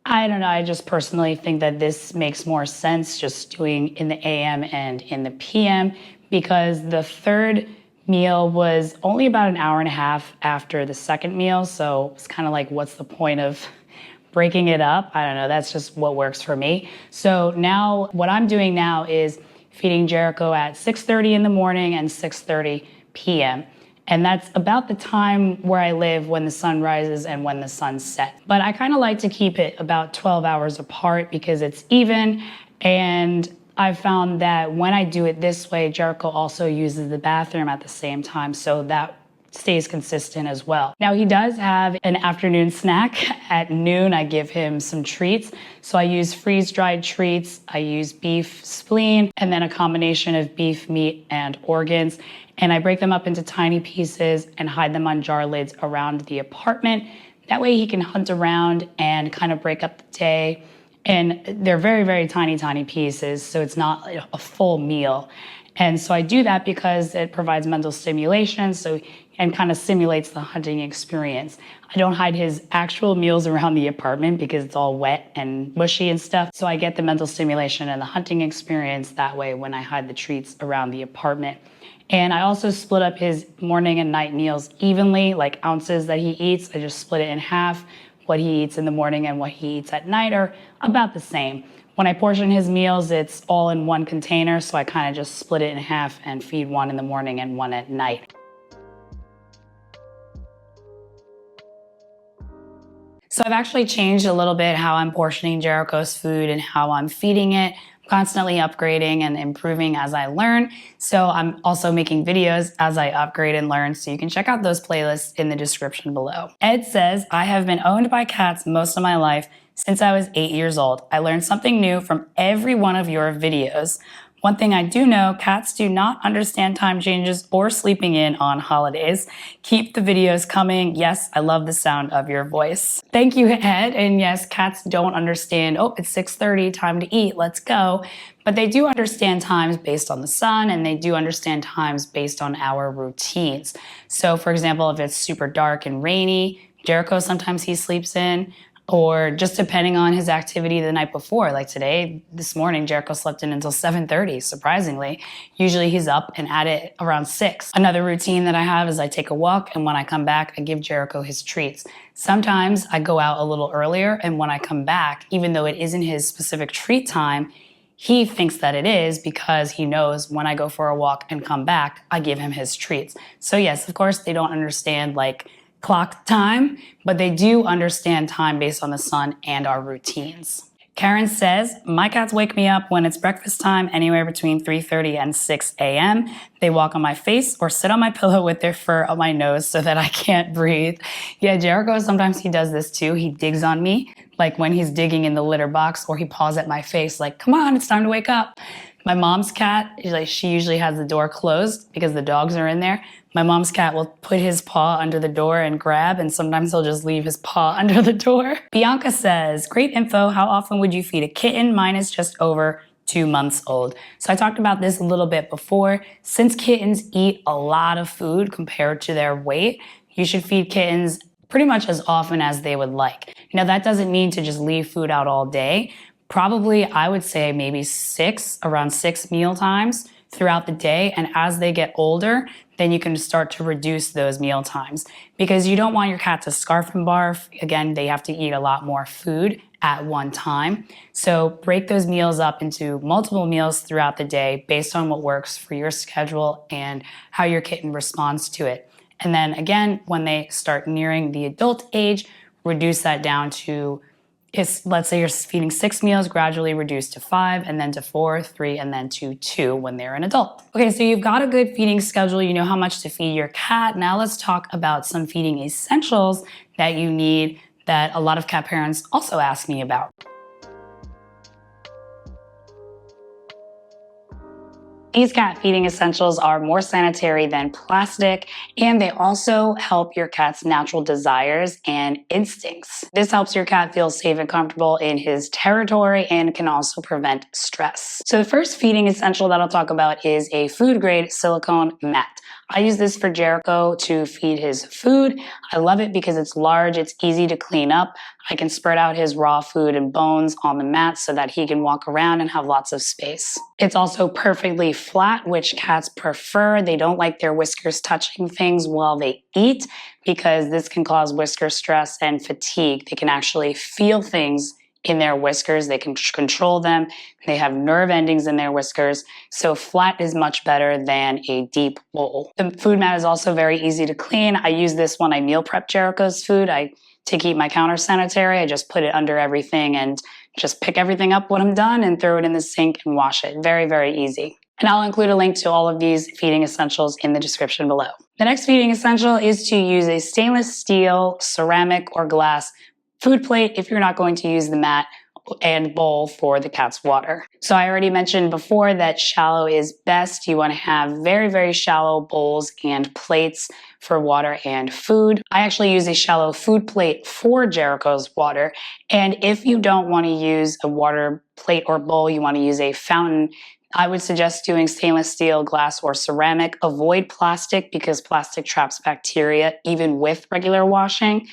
S1: I don't know, I just personally think that this makes more sense, just doing in the AM and in the PM, because the third meal was only about an hour and a half after the second meal. So it's kind of like, what's the point of breaking it up? I don't know, that's just what works for me. So now what I'm doing now is feeding Jericho at 6:30 in the morning and 6:30 p.m. And that's about the time where I live when the sun rises and when the sun sets. But I kind of like to keep it about 12 hours apart because it's even. And I've found that when I do it this way, Jericho also uses the bathroom at the same time, so that stays consistent as well. Now, he does have an afternoon snack. At noon, I give him some treats. So I use freeze-dried treats, I use beef spleen, and then a combination of beef, meat, and organs. And I break them up into tiny pieces and hide them on jar lids around the apartment. That way he can hunt around and kind of break up the day. And they're very, very tiny, tiny pieces, so it's not a full meal. And so I do that because it provides mental stimulation, and kind of simulates the hunting experience. I don't hide his actual meals around the apartment because it's all wet and mushy and stuff. So I get the mental stimulation and the hunting experience that way when I hide the treats around the apartment. And I also split up his morning and night meals evenly, like ounces that he eats. I just split it in half. What he eats in the morning and what he eats at night are about the same. When I portion his meals, it's all in one container, so I kind of just split it in half and feed one in the morning and one at night. So I've actually changed a little bit how I'm portioning Jericho's food and how I'm feeding it. I'm constantly upgrading and improving as I learn. So I'm also making videos as I upgrade and learn, so you can check out those playlists in the description below. Ed says, I have been owned by cats most of my life since I was 8 years old. I learned something new from every one of your videos. One thing I do know, cats do not understand time changes or sleeping in on holidays. Keep the videos coming. Yes, I love the sound of your voice. Thank you, Ed. And yes, cats don't understand, oh, it's 6:30, time to eat, let's go. But they do understand times based on the sun, and they do understand times based on our routines. So for example, if it's super dark and rainy, Jericho, sometimes he sleeps in, or just depending on his activity the night before. Like today, this morning, Jericho slept in until 7:30, surprisingly. Usually he's up and at it around 6. Another routine that I have is I take a walk, and when I come back, I give Jericho his treats. Sometimes I go out a little earlier, and when I come back, even though it isn't his specific treat time, he thinks that it is because he knows when I go for a walk and come back, I give him his treats. So yes, of course, they don't understand like clock time, but they do understand time based on the sun and our routines. Karen says, my cats wake me up when it's breakfast time, anywhere between 3:30 and 6 a.m. They walk on my face or sit on my pillow with their fur on my nose so that I can't breathe. Yeah, Jericho, sometimes he does this too. He digs on me, like when he's digging in the litter box, or he paws at my face like, come on, it's time to wake up. My mom's cat, she usually has the door closed because the dogs are in there. My mom's cat will put his paw under the door and grab, and sometimes he'll just leave his paw under the door. Bianca says, great info. How often would you feed a kitten? Mine is just over 2 months old. So I talked about this a little bit before. Since kittens eat a lot of food compared to their weight, you should feed kittens pretty much as often as they would like. Now, that doesn't mean to just leave food out all day. Probably, I would say maybe around 6 meal times throughout the day. And as they get older, then you can start to reduce those meal times because you don't want your cat to scarf and barf. Again, they have to eat a lot more food at one time. So break those meals up into multiple meals throughout the day based on what works for your schedule and how your kitten responds to it. And then again, when they start nearing the adult age, reduce that down to, let's say you're feeding 6 meals, gradually reduce to 5, and then to 4, 3, and then to 2 when they're an adult. Okay, so you've got a good feeding schedule. You know how much to feed your cat. Now let's talk about some feeding essentials that you need that a lot of cat parents also ask me about. These cat feeding essentials are more sanitary than plastic, and they also help your cat's natural desires and instincts. This helps your cat feel safe and comfortable in his territory and can also prevent stress. So the first feeding essential that I'll talk about is a food-grade silicone mat. I use this for Jericho to feed his food. I love it because it's large, it's easy to clean up. I can spread out his raw food and bones on the mat so that he can walk around and have lots of space. It's also perfectly flat, which cats prefer. They don't like their whiskers touching things while they eat because this can cause whisker stress and fatigue. They can actually feel things in their whiskers. They can control them. They have nerve endings in their whiskers. So flat is much better than a deep bowl. The food mat is also very easy to clean. I use this when I meal prep Jericho's food. To keep my counter sanitary, I just put it under everything and just pick everything up when I'm done and throw it in the sink and wash it. Very, very easy. And I'll include a link to all of these feeding essentials in the description below. The next feeding essential is to use a stainless steel, ceramic, or glass food plate if you're not going to use the mat and bowl for the cat's water. So I already mentioned before that shallow is best. You want to have very, very shallow bowls and plates for water and food. I actually use a shallow food plate for Jericho's water. And if you don't want to use a water plate or bowl, you want to use a fountain, I would suggest doing stainless steel, glass, or ceramic. Avoid plastic because plastic traps bacteria even with regular washing.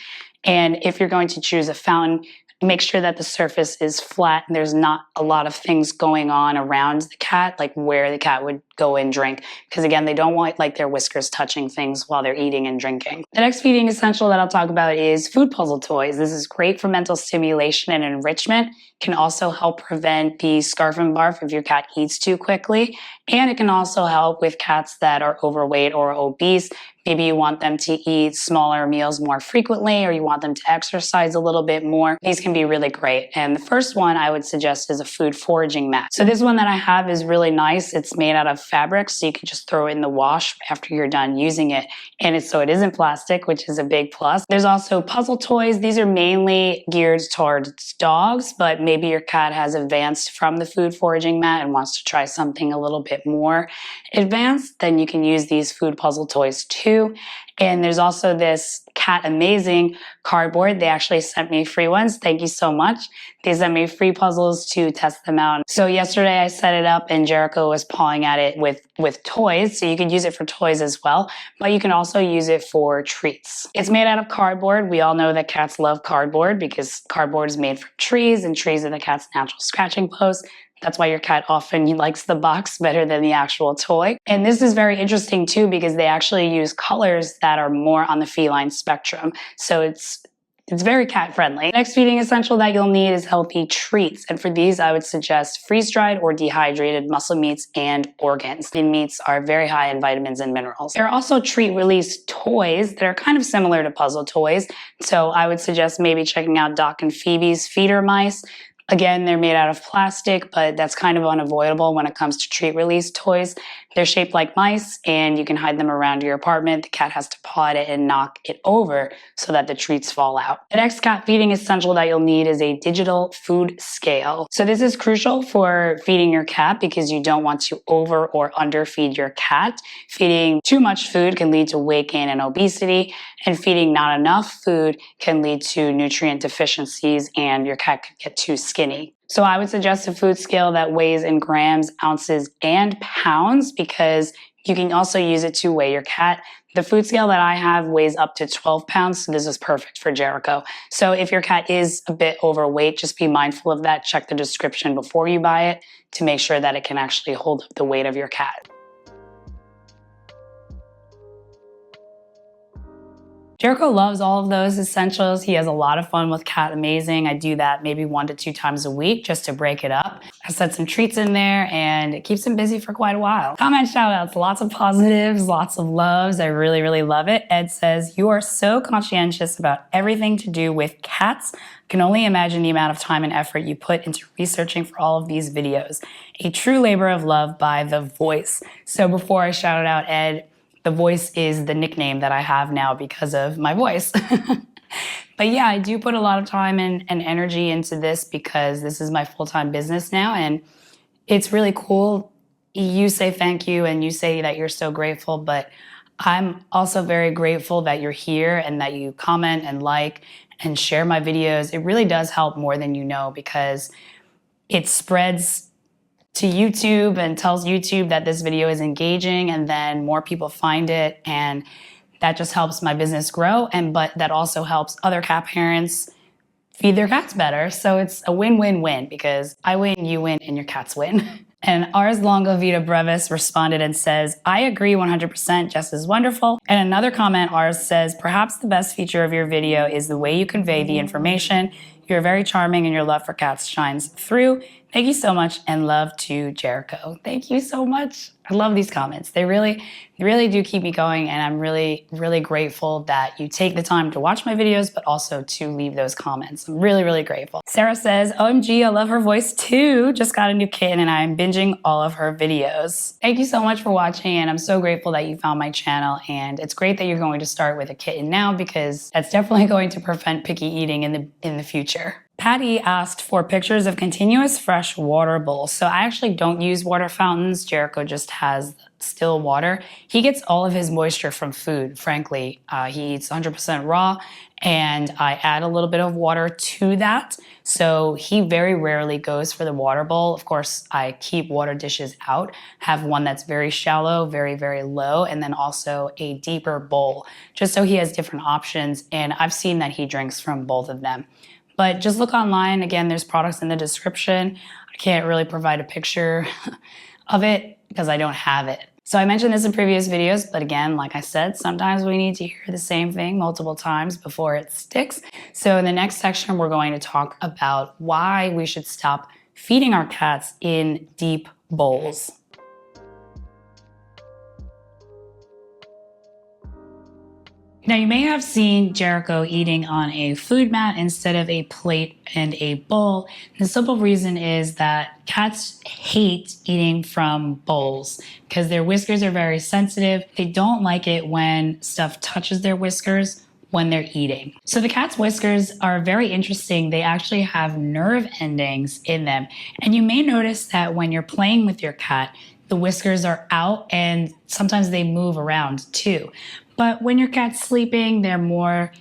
S1: And if you're going to choose a fountain, make sure that the surface is flat and there's not a lot of things going on around the cat, like where the cat would go and drink. Because again, they don't want like their whiskers touching things while they're eating and drinking. The next feeding essential that I'll talk about is food puzzle toys. This is great for mental stimulation and enrichment. Can also help prevent the scarf and barf if your cat eats too quickly. And it can also help with cats that are overweight or obese Maybe you want them to eat smaller meals more frequently, or you want them to exercise a little bit more. These can be really great. And the first one I would suggest is a food foraging mat. So this one that I have is really nice. It's made out of fabric, so you can just throw it in the wash after you're done using it. And so it isn't plastic, which is a big plus. There's also puzzle toys. These are mainly geared towards dogs, but maybe your cat has advanced from the food foraging mat and wants to try something a little bit more advanced, then you can use these food puzzle toys too. And there's also this Cat Amazing cardboard. They actually sent me free ones. Thank you so much. They sent me free puzzles to test them out. So yesterday I set it up and Jericho was pawing at it with toys. So you could use it for toys as well, but you can also use it for treats. It's made out of cardboard. We all know that cats love cardboard because cardboard is made from trees and trees are the cat's natural scratching post. That's why your cat often likes the box better than the actual toy. And this is very interesting too because they actually use colors that are more on the feline spectrum. So it's very cat friendly. The next feeding essential that you'll need is healthy treats. And for these, I would suggest freeze-dried or dehydrated muscle meats and organs. The meats are very high in vitamins and minerals. There are also treat release toys that are kind of similar to puzzle toys. So I would suggest maybe checking out Doc and Phoebe's feeder mice. Again, they're made out of plastic, but that's kind of unavoidable when it comes to treat release toys. They're shaped like mice and you can hide them around your apartment. The cat has to paw at it and knock it over so that the treats fall out. The next cat feeding essential that you'll need is a digital food scale. So this is crucial for feeding your cat because you don't want to over or underfeed your cat. Feeding too much food can lead to weight gain and obesity, and feeding not enough food can lead to nutrient deficiencies and your cat could get too skinny. So I would suggest a food scale that weighs in grams, ounces, and pounds because you can also use it to weigh your cat. The food scale that I have weighs up to 12 pounds, so this is perfect for Jericho. So if your cat is a bit overweight, just be mindful of that. Check the description before you buy it to make sure that it can actually hold up the weight of your cat. Jericho loves all of those essentials. He has a lot of fun with Cat Amazing. I do that maybe 1 to 2 times a week just to break it up. I set some treats in there and it keeps him busy for quite a while. Comment shout outs, lots of positives, lots of loves. I really, really love it. Ed says, you are so conscientious about everything to do with cats. I can only imagine the amount of time and effort you put into researching for all of these videos. A true labor of love by The Voice. So before I shout it out, Ed, The Voice is the nickname that I have now because of my voice. But yeah, I do put a lot of time and energy into this because this is my full-time business now, and it's really cool. You say thank you and you say that you're so grateful, but I'm also very grateful that you're here and that you comment and like and share my videos. It really does help more than you know because it spreads to YouTube and tells YouTube that this video is engaging, and then more people find it, and that just helps my business grow, but that also helps other cat parents feed their cats better. So it's a win-win-win because I win, you win, and your cats win. And Ars Longa Vita Brevis responded and says, I agree 100%, Jess is wonderful. And another comment, Ars says, perhaps the best feature of your video is the way you convey the information. You're very charming and your love for cats shines through. Thank you so much, and love to Jericho. Thank you so much. I love these comments. They really do keep me going, and I'm really, really grateful that you take the time to watch my videos, but also to leave those comments. I'm really, really grateful. Sarah says, OMG, I love her voice too. Just got a new kitten and I'm binging all of her videos. Thank you so much for watching, and I'm so grateful that you found my channel, and it's great that you're going to start with a kitten now because that's definitely going to prevent picky eating in the future. Patty asked for pictures of continuous fresh water bowls. So I actually don't use water fountains. Jericho just has still water. He gets all of his moisture from food, frankly. He eats 100% raw, and I add a little bit of water to that. So he very rarely goes for the water bowl. Of course, I keep water dishes out, have one that's very shallow, very, very low, and then also a deeper bowl, just so he has different options. And I've seen that he drinks from both of them. But just look online. Again, there's products in the description. I can't really provide a picture of it because I don't have it. So I mentioned this in previous videos, but again, like I said, sometimes we need to hear the same thing multiple times before it sticks. So in the next section, we're going to talk about why we should stop feeding our cats in deep bowls. Now, you may have seen Jericho eating on a food mat instead of a plate and a bowl. The simple reason is that cats hate eating from bowls because their whiskers are very sensitive. They don't like it when stuff touches their whiskers when they're eating. So the cat's whiskers are very interesting. They actually have nerve endings in them. And you may notice that when you're playing with your cat, the whiskers are out and sometimes they move around too. But when your cat's sleeping, they're more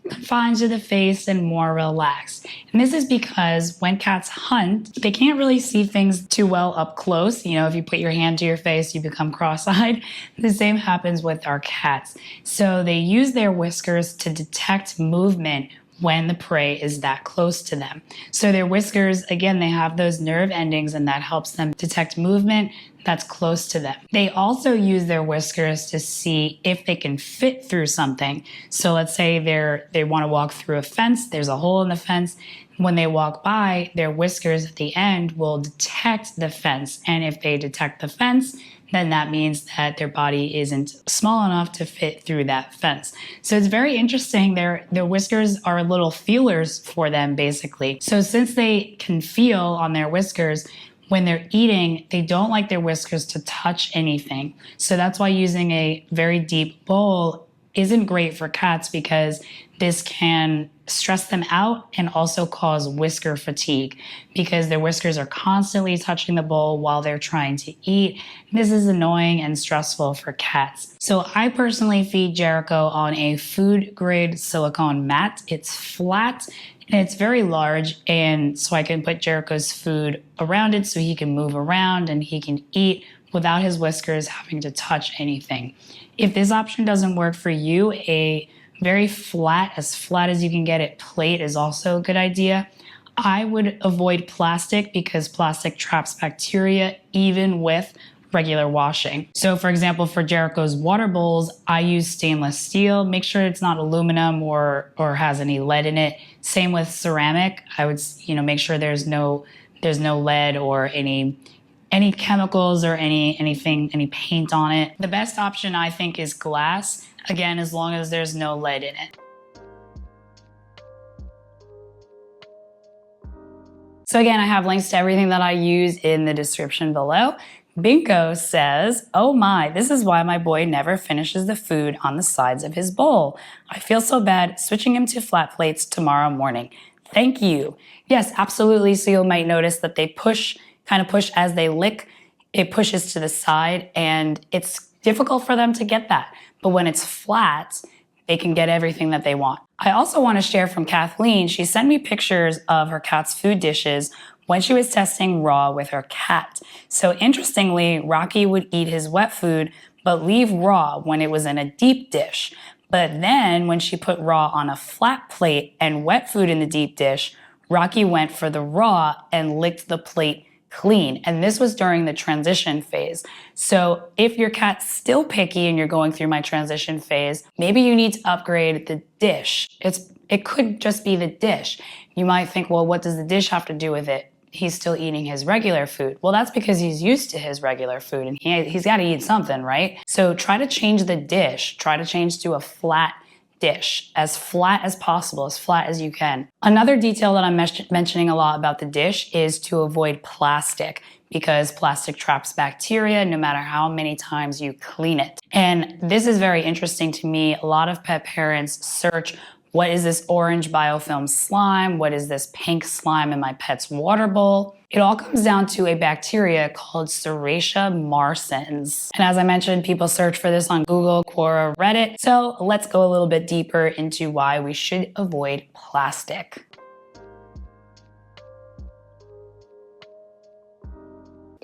S1: confined to the face and more relaxed. And this is because when cats hunt, they can't really see things too well up close. You know, if you put your hand to your face, you become cross-eyed. The same happens with our cats. So they use their whiskers to detect movement when the prey is that close to them. So their whiskers, again, they have those nerve endings and that helps them detect movement that's close to them. They also use their whiskers to see if they can fit through something. So let's say they want to walk through a fence, there's a hole in the fence. When they walk by, their whiskers at the end will detect the fence. And if they detect the fence, then that means that their body isn't small enough to fit through that fence. So it's very interesting. Their whiskers are little feelers for them, basically. So since they can feel on their whiskers, when they're eating, they don't like their whiskers to touch anything. So that's why using a very deep bowl isn't great for cats, because this can stress them out and also cause whisker fatigue because their whiskers are constantly touching the bowl while they're trying to eat. This is annoying and stressful for cats. So I personally feed Jericho on a food grade silicone mat. It's flat and it's very large, and so I can put Jericho's food around it so he can move around and he can eat without his whiskers having to touch anything. If this option doesn't work for you, a very flat as you can get it plate is also a good idea. I would avoid plastic because plastic traps bacteria even with regular washing. So for example, for Jericho's water bowls, I use stainless steel. Make sure it's not aluminum or has any lead in it. Same with ceramic. I would, make sure there's no lead or any chemicals or any paint on it. The best option I think is glass. Again, as long as there's no lead in it. So again, I have links to everything that I use in the description below. Binko says, "Oh my, this is why my boy never finishes the food on the sides of his bowl. I feel so bad switching him to flat plates tomorrow morning. Thank you." Yes, absolutely. So you might notice that they kind of push as they lick. It pushes to the side and it's difficult for them to get that. But when it's flat, they can get everything that they want. I also want to share from Kathleen. She sent me pictures of her cat's food dishes when she was testing raw with her cat. So interestingly, Rocky would eat his wet food, but leave raw when it was in a deep dish. But then when she put raw on a flat plate and wet food in the deep dish, Rocky went for the raw and licked the plate clean. And this was during the transition phase. So if your cat's still picky and you're going through my transition phase, maybe you need to upgrade the dish. It could just be the dish. You might think, well, what does the dish have to do with it? He's still eating his regular food. Well, that's because he's used to his regular food and he's got to eat something, right? So try to change the dish. Try to change to a flat dish, as flat as possible, as flat as you can. Another detail that I'm mentioning a lot about the dish is to avoid plastic, because plastic traps bacteria no matter how many times you clean it. And this is very interesting to me. A lot of pet parents search, what is this orange biofilm slime? What is this pink slime in my pet's water bowl? It all comes down to a bacteria called Serratia marsans. And as I mentioned, people search for this on Google, Quora, Reddit. So let's go a little bit deeper into why we should avoid plastic.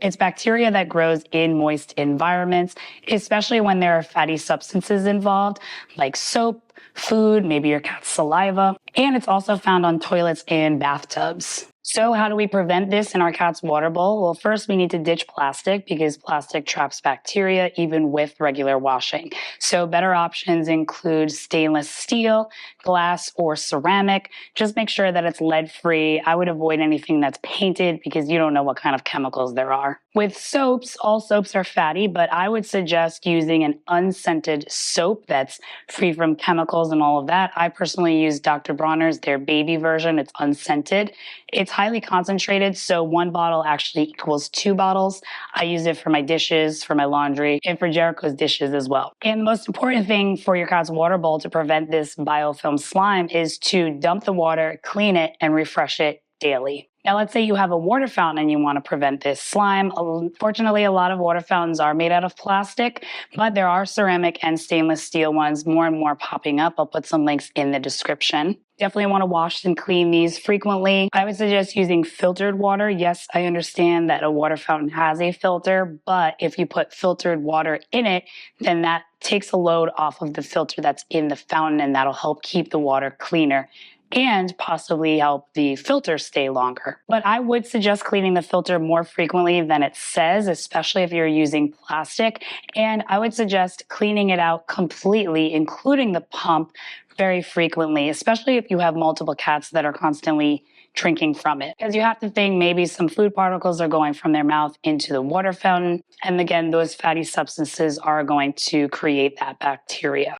S1: It's bacteria that grows in moist environments, especially when there are fatty substances involved, like soap, food, maybe your cat's saliva. And it's also found on toilets and bathtubs. So how do we prevent this in our cat's water bowl? Well, first we need to ditch plastic because plastic traps bacteria even with regular washing. So better options include stainless steel, glass, or ceramic. Just make sure that it's lead-free. I would avoid anything that's painted because you don't know what kind of chemicals there are. With soaps, all soaps are fatty, but I would suggest using an unscented soap that's free from chemicals and all of that. I personally use Dr. Bronner's, their baby version. It's unscented. It's highly concentrated, so one bottle actually equals 2 bottles. I use it for my dishes, for my laundry, and for Jericho's dishes as well. And the most important thing for your cat's water bowl to prevent this biofilm slime is to dump the water, clean it, and refresh it daily. Now, let's say you have a water fountain and you want to prevent this slime. Unfortunately, a lot of water fountains are made out of plastic, but there are ceramic and stainless steel ones more and more popping up. I'll put some links in the description. Definitely want to wash and clean these frequently. I would suggest using filtered water. Yes, I understand that a water fountain has a filter, but if you put filtered water in it, then that takes a load off of the filter that's in the fountain, and that'll help keep the water cleaner and possibly help the filter stay longer. But I would suggest cleaning the filter more frequently than it says, especially if you're using plastic. And I would suggest cleaning it out completely, including the pump, very frequently, especially if you have multiple cats that are constantly drinking from it. Because you have to think maybe some food particles are going from their mouth into the water fountain. And again, those fatty substances are going to create that bacteria.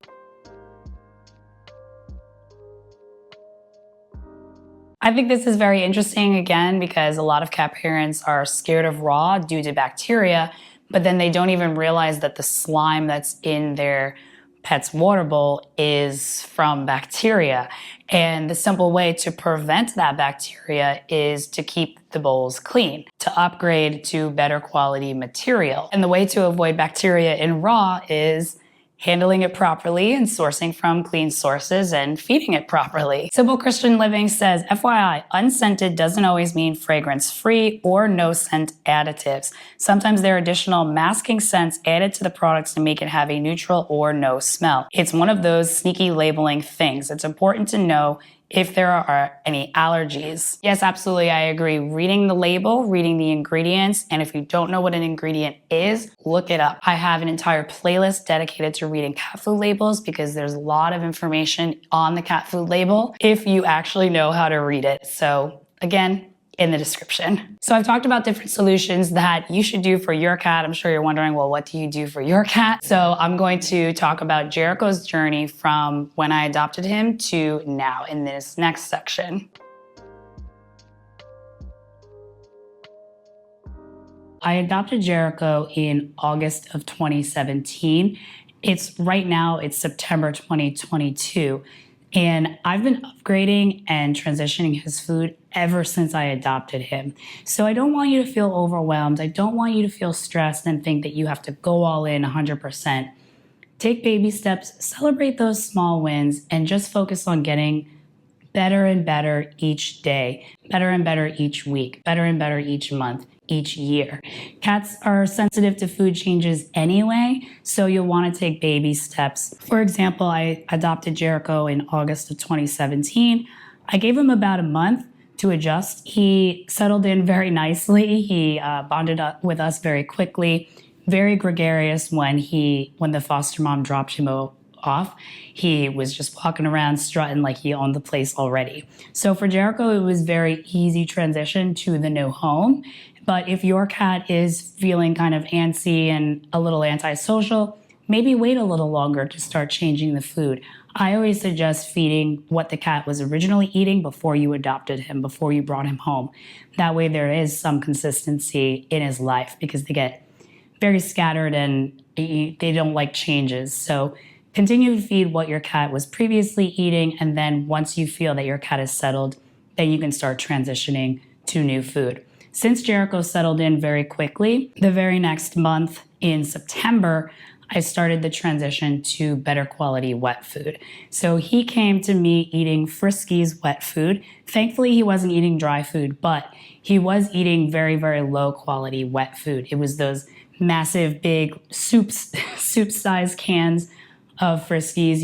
S1: I think this is very interesting, again, because a lot of cat parents are scared of raw due to bacteria, but then they don't even realize that the slime that's in their pet's water bowl is from bacteria. And the simple way to prevent that bacteria is to keep the bowls clean, to upgrade to better quality material. And the way to avoid bacteria in raw is handling it properly and sourcing from clean sources and feeding it properly. Simple Christian Living says, FYI, unscented doesn't always mean fragrance-free or no scent additives. Sometimes there are additional masking scents added to the products to make it have a neutral or no smell. It's one of those sneaky labeling things. It's important to know if there are any allergies. Yes, absolutely, I agree. Reading the label, reading the ingredients, and if you don't know what an ingredient is, look it up. I have an entire playlist dedicated to reading cat food labels because there's a lot of information on the cat food label if you actually know how to read it. So again, in the description. So I've talked about different solutions that you should do for your cat. I'm sure you're wondering, well, what do you do for your cat? So I'm going to talk about Jericho's journey from when I adopted him to now in this next section. I adopted Jericho in August of 2017. Right now, it's September 2022. And I've been upgrading and transitioning his food ever since I adopted him. So I don't want you to feel overwhelmed. I don't want you to feel stressed and think that you have to go all in 100%. Take baby steps, celebrate those small wins, and just focus on getting better and better each day, better and better each week, better and better each month, each year. Cats are sensitive to food changes anyway, so you'll want to take baby steps. For example, I adopted Jericho in August of 2017. I gave him about a month to adjust. He settled in very nicely. He bonded up with us very quickly, very gregarious when the foster mom dropped him off. He was just walking around strutting like he owned the place already. So for Jericho, it was very easy transition to the new home. But if your cat is feeling kind of antsy and a little antisocial, maybe wait a little longer to start changing the food. I always suggest feeding what the cat was originally eating before you adopted him, before you brought him home. That way there is some consistency in his life because they get very scattered and they don't like changes. So continue to feed what your cat was previously eating, and then once you feel that your cat is settled, then you can start transitioning to new food. Since Jericho settled in very quickly, the very next month in September, I started the transition to better quality wet food. So he came to me eating Friskies wet food. Thankfully, he wasn't eating dry food, but he was eating very, very low quality wet food. It was those massive, big soup-sized cans of Friskies,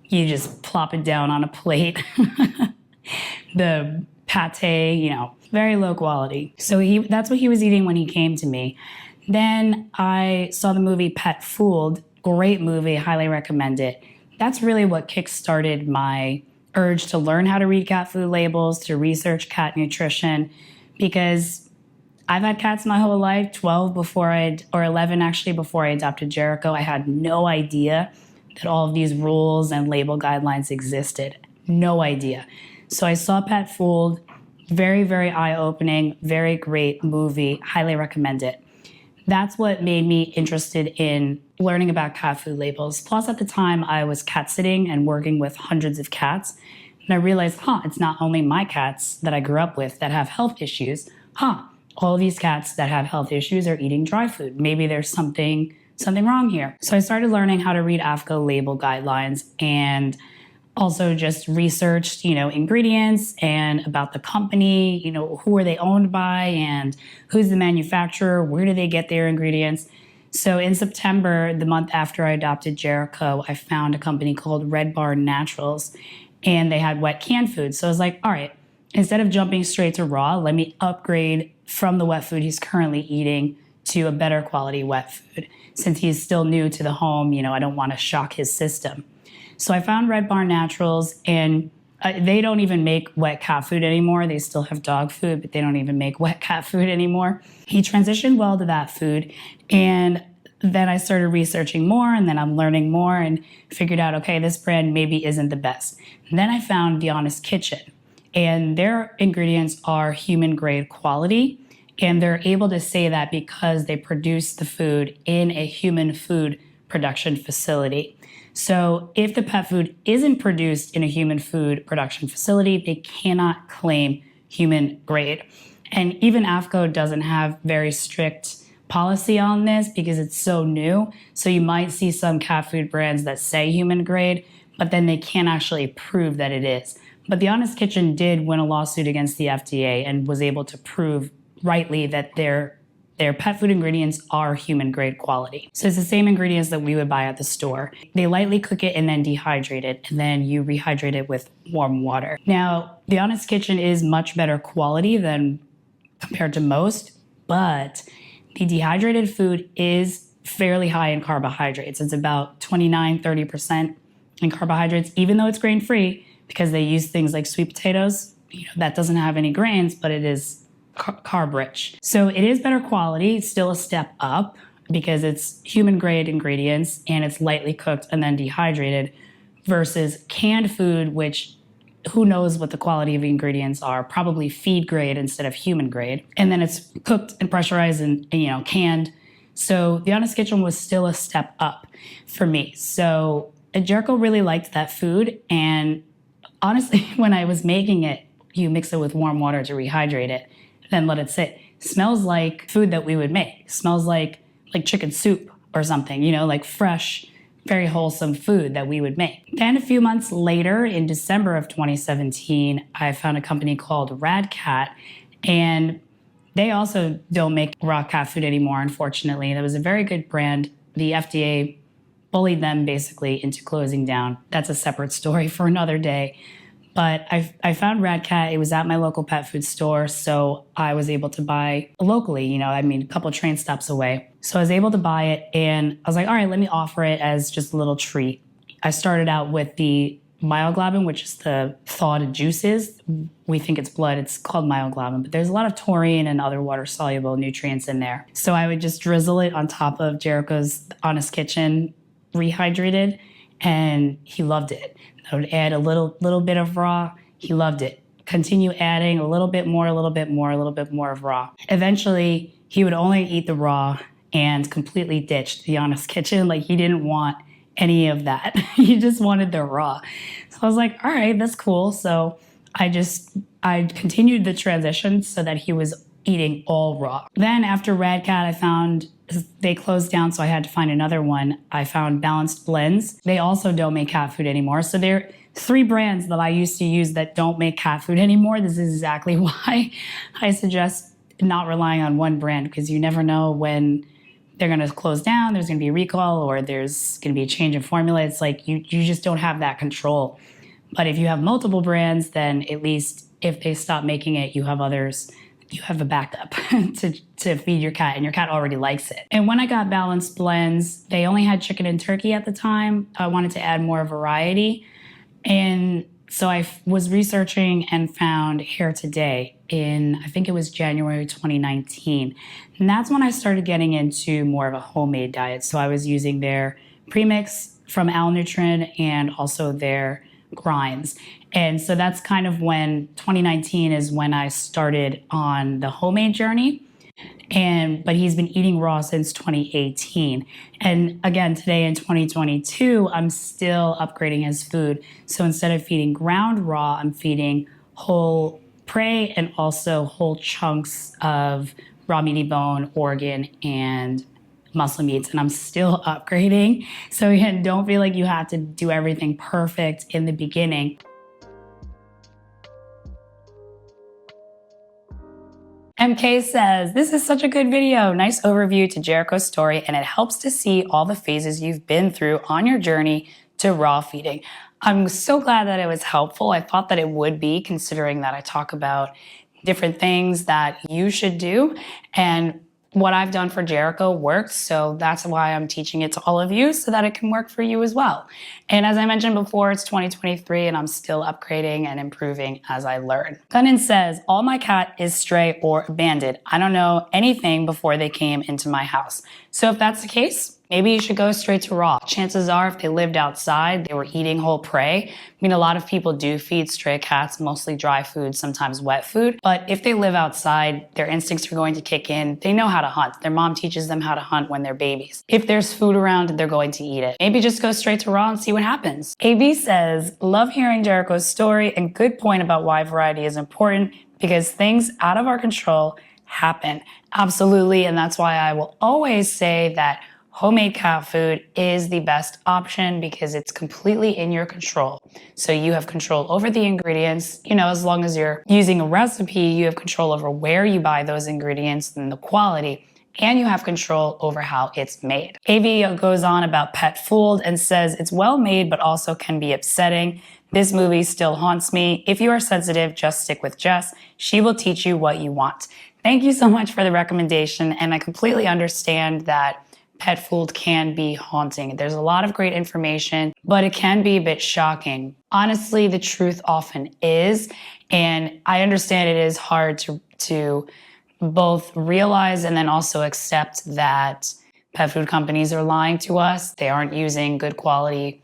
S1: you just plop it down on a plate. The pate, very low quality. So that's what he was eating when he came to me. Then I saw the movie Pet Fooled. Great movie, highly recommend it. That's really what kickstarted my urge to learn how to read cat food labels, to research cat nutrition, because I've had cats my whole life, 11 actually, before I adopted Jericho. I had no idea that all of these rules and label guidelines existed. No idea. So I saw Pet Fooled, very, very eye-opening, very great movie, highly recommend it. That's what made me interested in learning about cat food labels. Plus, at the time, I was cat sitting and working with hundreds of cats. And I realized, it's not only my cats that I grew up with that have health issues. All of these cats that have health issues are eating dry food. Maybe there's something wrong here. So I started learning how to read AAFCO label guidelines, and also just researched, ingredients and about the company, who are they owned by and who's the manufacturer, where do they get their ingredients. So in September, the month after I adopted Jericho, I found a company called Red Barn Naturals, and they had wet canned food. So I was like, all right, instead of jumping straight to raw, let me upgrade from the wet food he's currently eating to a better quality wet food. Since he's still new to the home, I don't want to shock his system. So I found Red Barn Naturals, and they don't even make wet cat food anymore. They still have dog food, but they don't even make wet cat food anymore. He transitioned well to that food, and then I started researching more, and then I'm learning more and figured out, okay, this brand maybe isn't the best. And then I found The Honest Kitchen, and their ingredients are human grade quality, and they're able to say that because they produce the food in a human food production facility. So if the pet food isn't produced in a human food production facility, they cannot claim human grade. And even AAFCO doesn't have very strict policy on this because it's so new. So you might see some cat food brands that say human grade, but then they can't actually prove that it is. But The Honest Kitchen did win a lawsuit against the FDA and was able to prove rightly that their pet food ingredients are human grade quality. So it's the same ingredients that we would buy at the store. They lightly cook it and then dehydrate it, and then you rehydrate it with warm water. Now, The Honest Kitchen is much better quality than compared to most, but the dehydrated food is fairly high in carbohydrates. It's about 29-30% in carbohydrates, even though it's grain-free, because they use things like sweet potatoes. That doesn't have any grains, but it is carb rich. So it is better quality. It's still a step up because it's human grade ingredients and it's lightly cooked and then dehydrated, versus canned food, which who knows what the quality of the ingredients are, probably feed grade instead of human grade. And then it's cooked and pressurized and canned. So The Honest Kitchen was still a step up for me. So Jericho really liked that food. And honestly, when I was making it, you mix it with warm water to rehydrate it, then let it sit. Smells like food that we would make. Smells like chicken soup or something, like fresh, very wholesome food that we would make. Then a few months later, in December of 2017, I found a company called Rad Cat, and they also don't make raw cat food anymore, unfortunately. That was a very good brand. The FDA bullied them basically into closing down. That's a separate story for another day. But I found Rad Cat. It was at my local pet food store, so I was able to buy locally, a couple train stops away. So I was able to buy it, and I was like, all right, let me offer it as just a little treat. I started out with the myoglobin, which is the thawed juices. We think it's blood. It's called myoglobin, but there's a lot of taurine and other water-soluble nutrients in there. So I would just drizzle it on top of Jericho's Honest Kitchen rehydrated, and he loved it. I would add a little bit of raw. He loved it. Continue adding a little bit more, a little bit more, a little bit more of raw. Eventually, he would only eat the raw and completely ditched The Honest Kitchen. He didn't want any of that. He just wanted the raw. So I was like, all right, that's cool. So I continued the transition so that he was eating all raw. Then after Rad Cat, I found they closed down, so I had to find another one. I found Balanced Blends. They also don't make cat food anymore. So there are 3 brands that I used to use that don't make cat food anymore. This is exactly why I suggest not relying on one brand, because you never know when they're going to close down, there's going to be a recall, or there's going to be a change in formula. It's like you just don't have that control. But if you have multiple brands, then at least if they stop making it, you have others, you have a backup to feed your cat, and your cat already likes it. And when I got balanced blends, they only had chicken and turkey at the time. I wanted to add more variety. And so I was researching and found Hair Today in, I think it was January 2019. And that's when I started getting into more of a homemade diet. So I was using their premix from Alnutrin and also their grinds. And so that's kind of when 2019 is when I started on the homemade journey. But he's been eating raw since 2018. And again, today in 2022, I'm still upgrading his food. So instead of feeding ground raw, I'm feeding whole prey and also whole chunks of raw meaty bone, organ, and muscle meats. And I'm still upgrading. So again, don't feel like you have to do everything perfect in the beginning. MK says, this is such a good video. Nice overview to Jericho's story, and it helps to see all the phases you've been through on your journey to raw feeding. I'm so glad that it was helpful. I thought that it would be, considering that I talk about different things that you should do. And what I've done for Jericho works, so that's why I'm teaching it to all of you so that it can work for you as well. And as I mentioned before, it's 2023 and I'm still upgrading and improving as I learn. Gunnan says, all my cat is stray or abandoned. I don't know anything before they came into my house. So if that's the case, maybe you should go straight to raw. Chances are if they lived outside, they were eating whole prey. I mean, a lot of people do feed stray cats, mostly dry food, sometimes wet food. But if they live outside, their instincts are going to kick in. They know how to hunt. Their mom teaches them how to hunt when they're babies. If there's food around, they're going to eat it. Maybe just go straight to raw and see what happens. AB says, love hearing Jericho's story, and good point about why variety is important, because things out of our control happen. Absolutely, and that's why I will always say that homemade cat food is the best option because it's completely in your control. So you have control over the ingredients. You know, as long as you're using a recipe, you have control over where you buy those ingredients and the quality, and you have control over how it's made. AV goes on about Pet Fooled and says, it's well made, but also can be upsetting. This movie still haunts me. If you are sensitive, just stick with Jess. She will teach you what you want. Thank you so much for the recommendation, and I completely understand that Pet Fooled can be haunting. There's a lot of great information, but it can be a bit shocking. Honestly, the truth often is, and I understand it is hard to both realize and then also accept that pet food companies are lying to us. They aren't using good quality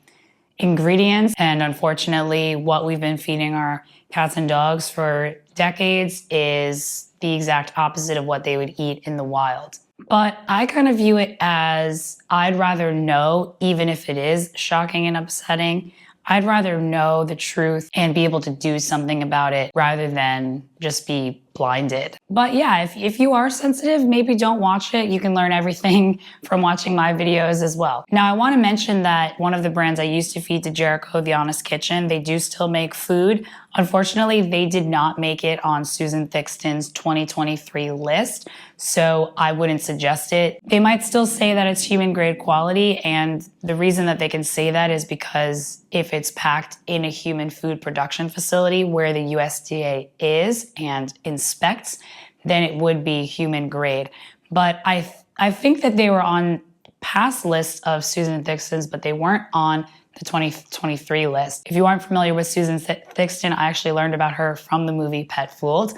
S1: ingredients, and unfortunately, what we've been feeding our cats and dogs for decades is the exact opposite of what they would eat in the wild. But I kind of view it as I'd rather know, even if it is shocking and upsetting, I'd rather know the truth and be able to do something about it rather than just be blinded. But yeah, if you are sensitive, maybe don't watch it. You can learn everything from watching my videos as well. Now, I want to mention that one of the brands I used to feed to Jericho, The Honest Kitchen, they do still make food. Unfortunately, they did not make it on Susan Thixton's 2023 list, so I wouldn't suggest it. They might still say that it's human grade quality, and the reason that they can say that is because if it's packed in a human food production facility where the USDA is and inspects, then it would be human grade. But I think that they were on past lists of Susan Thixton's, but they weren't on the 2023 list. If you aren't familiar with Susan Thixton, I actually learned about her from the movie Pet Fooled,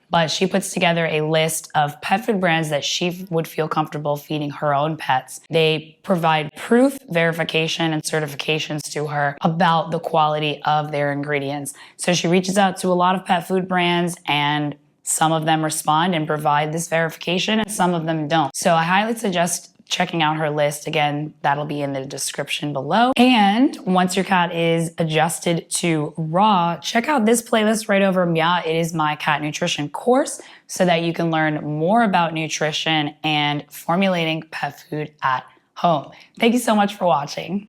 S1: but she puts together a list of pet food brands that she would feel comfortable feeding her own pets. They provide proof, verification, and certifications to her about the quality of their ingredients. So she reaches out to a lot of pet food brands, and some of them respond and provide this verification, and some of them don't. So I highly suggest checking out her list. Again, that'll be in the description below. And once your cat is adjusted to raw, check out this playlist right over Mia. It is my cat nutrition course so that you can learn more about nutrition and formulating pet food at home. Thank you so much for watching.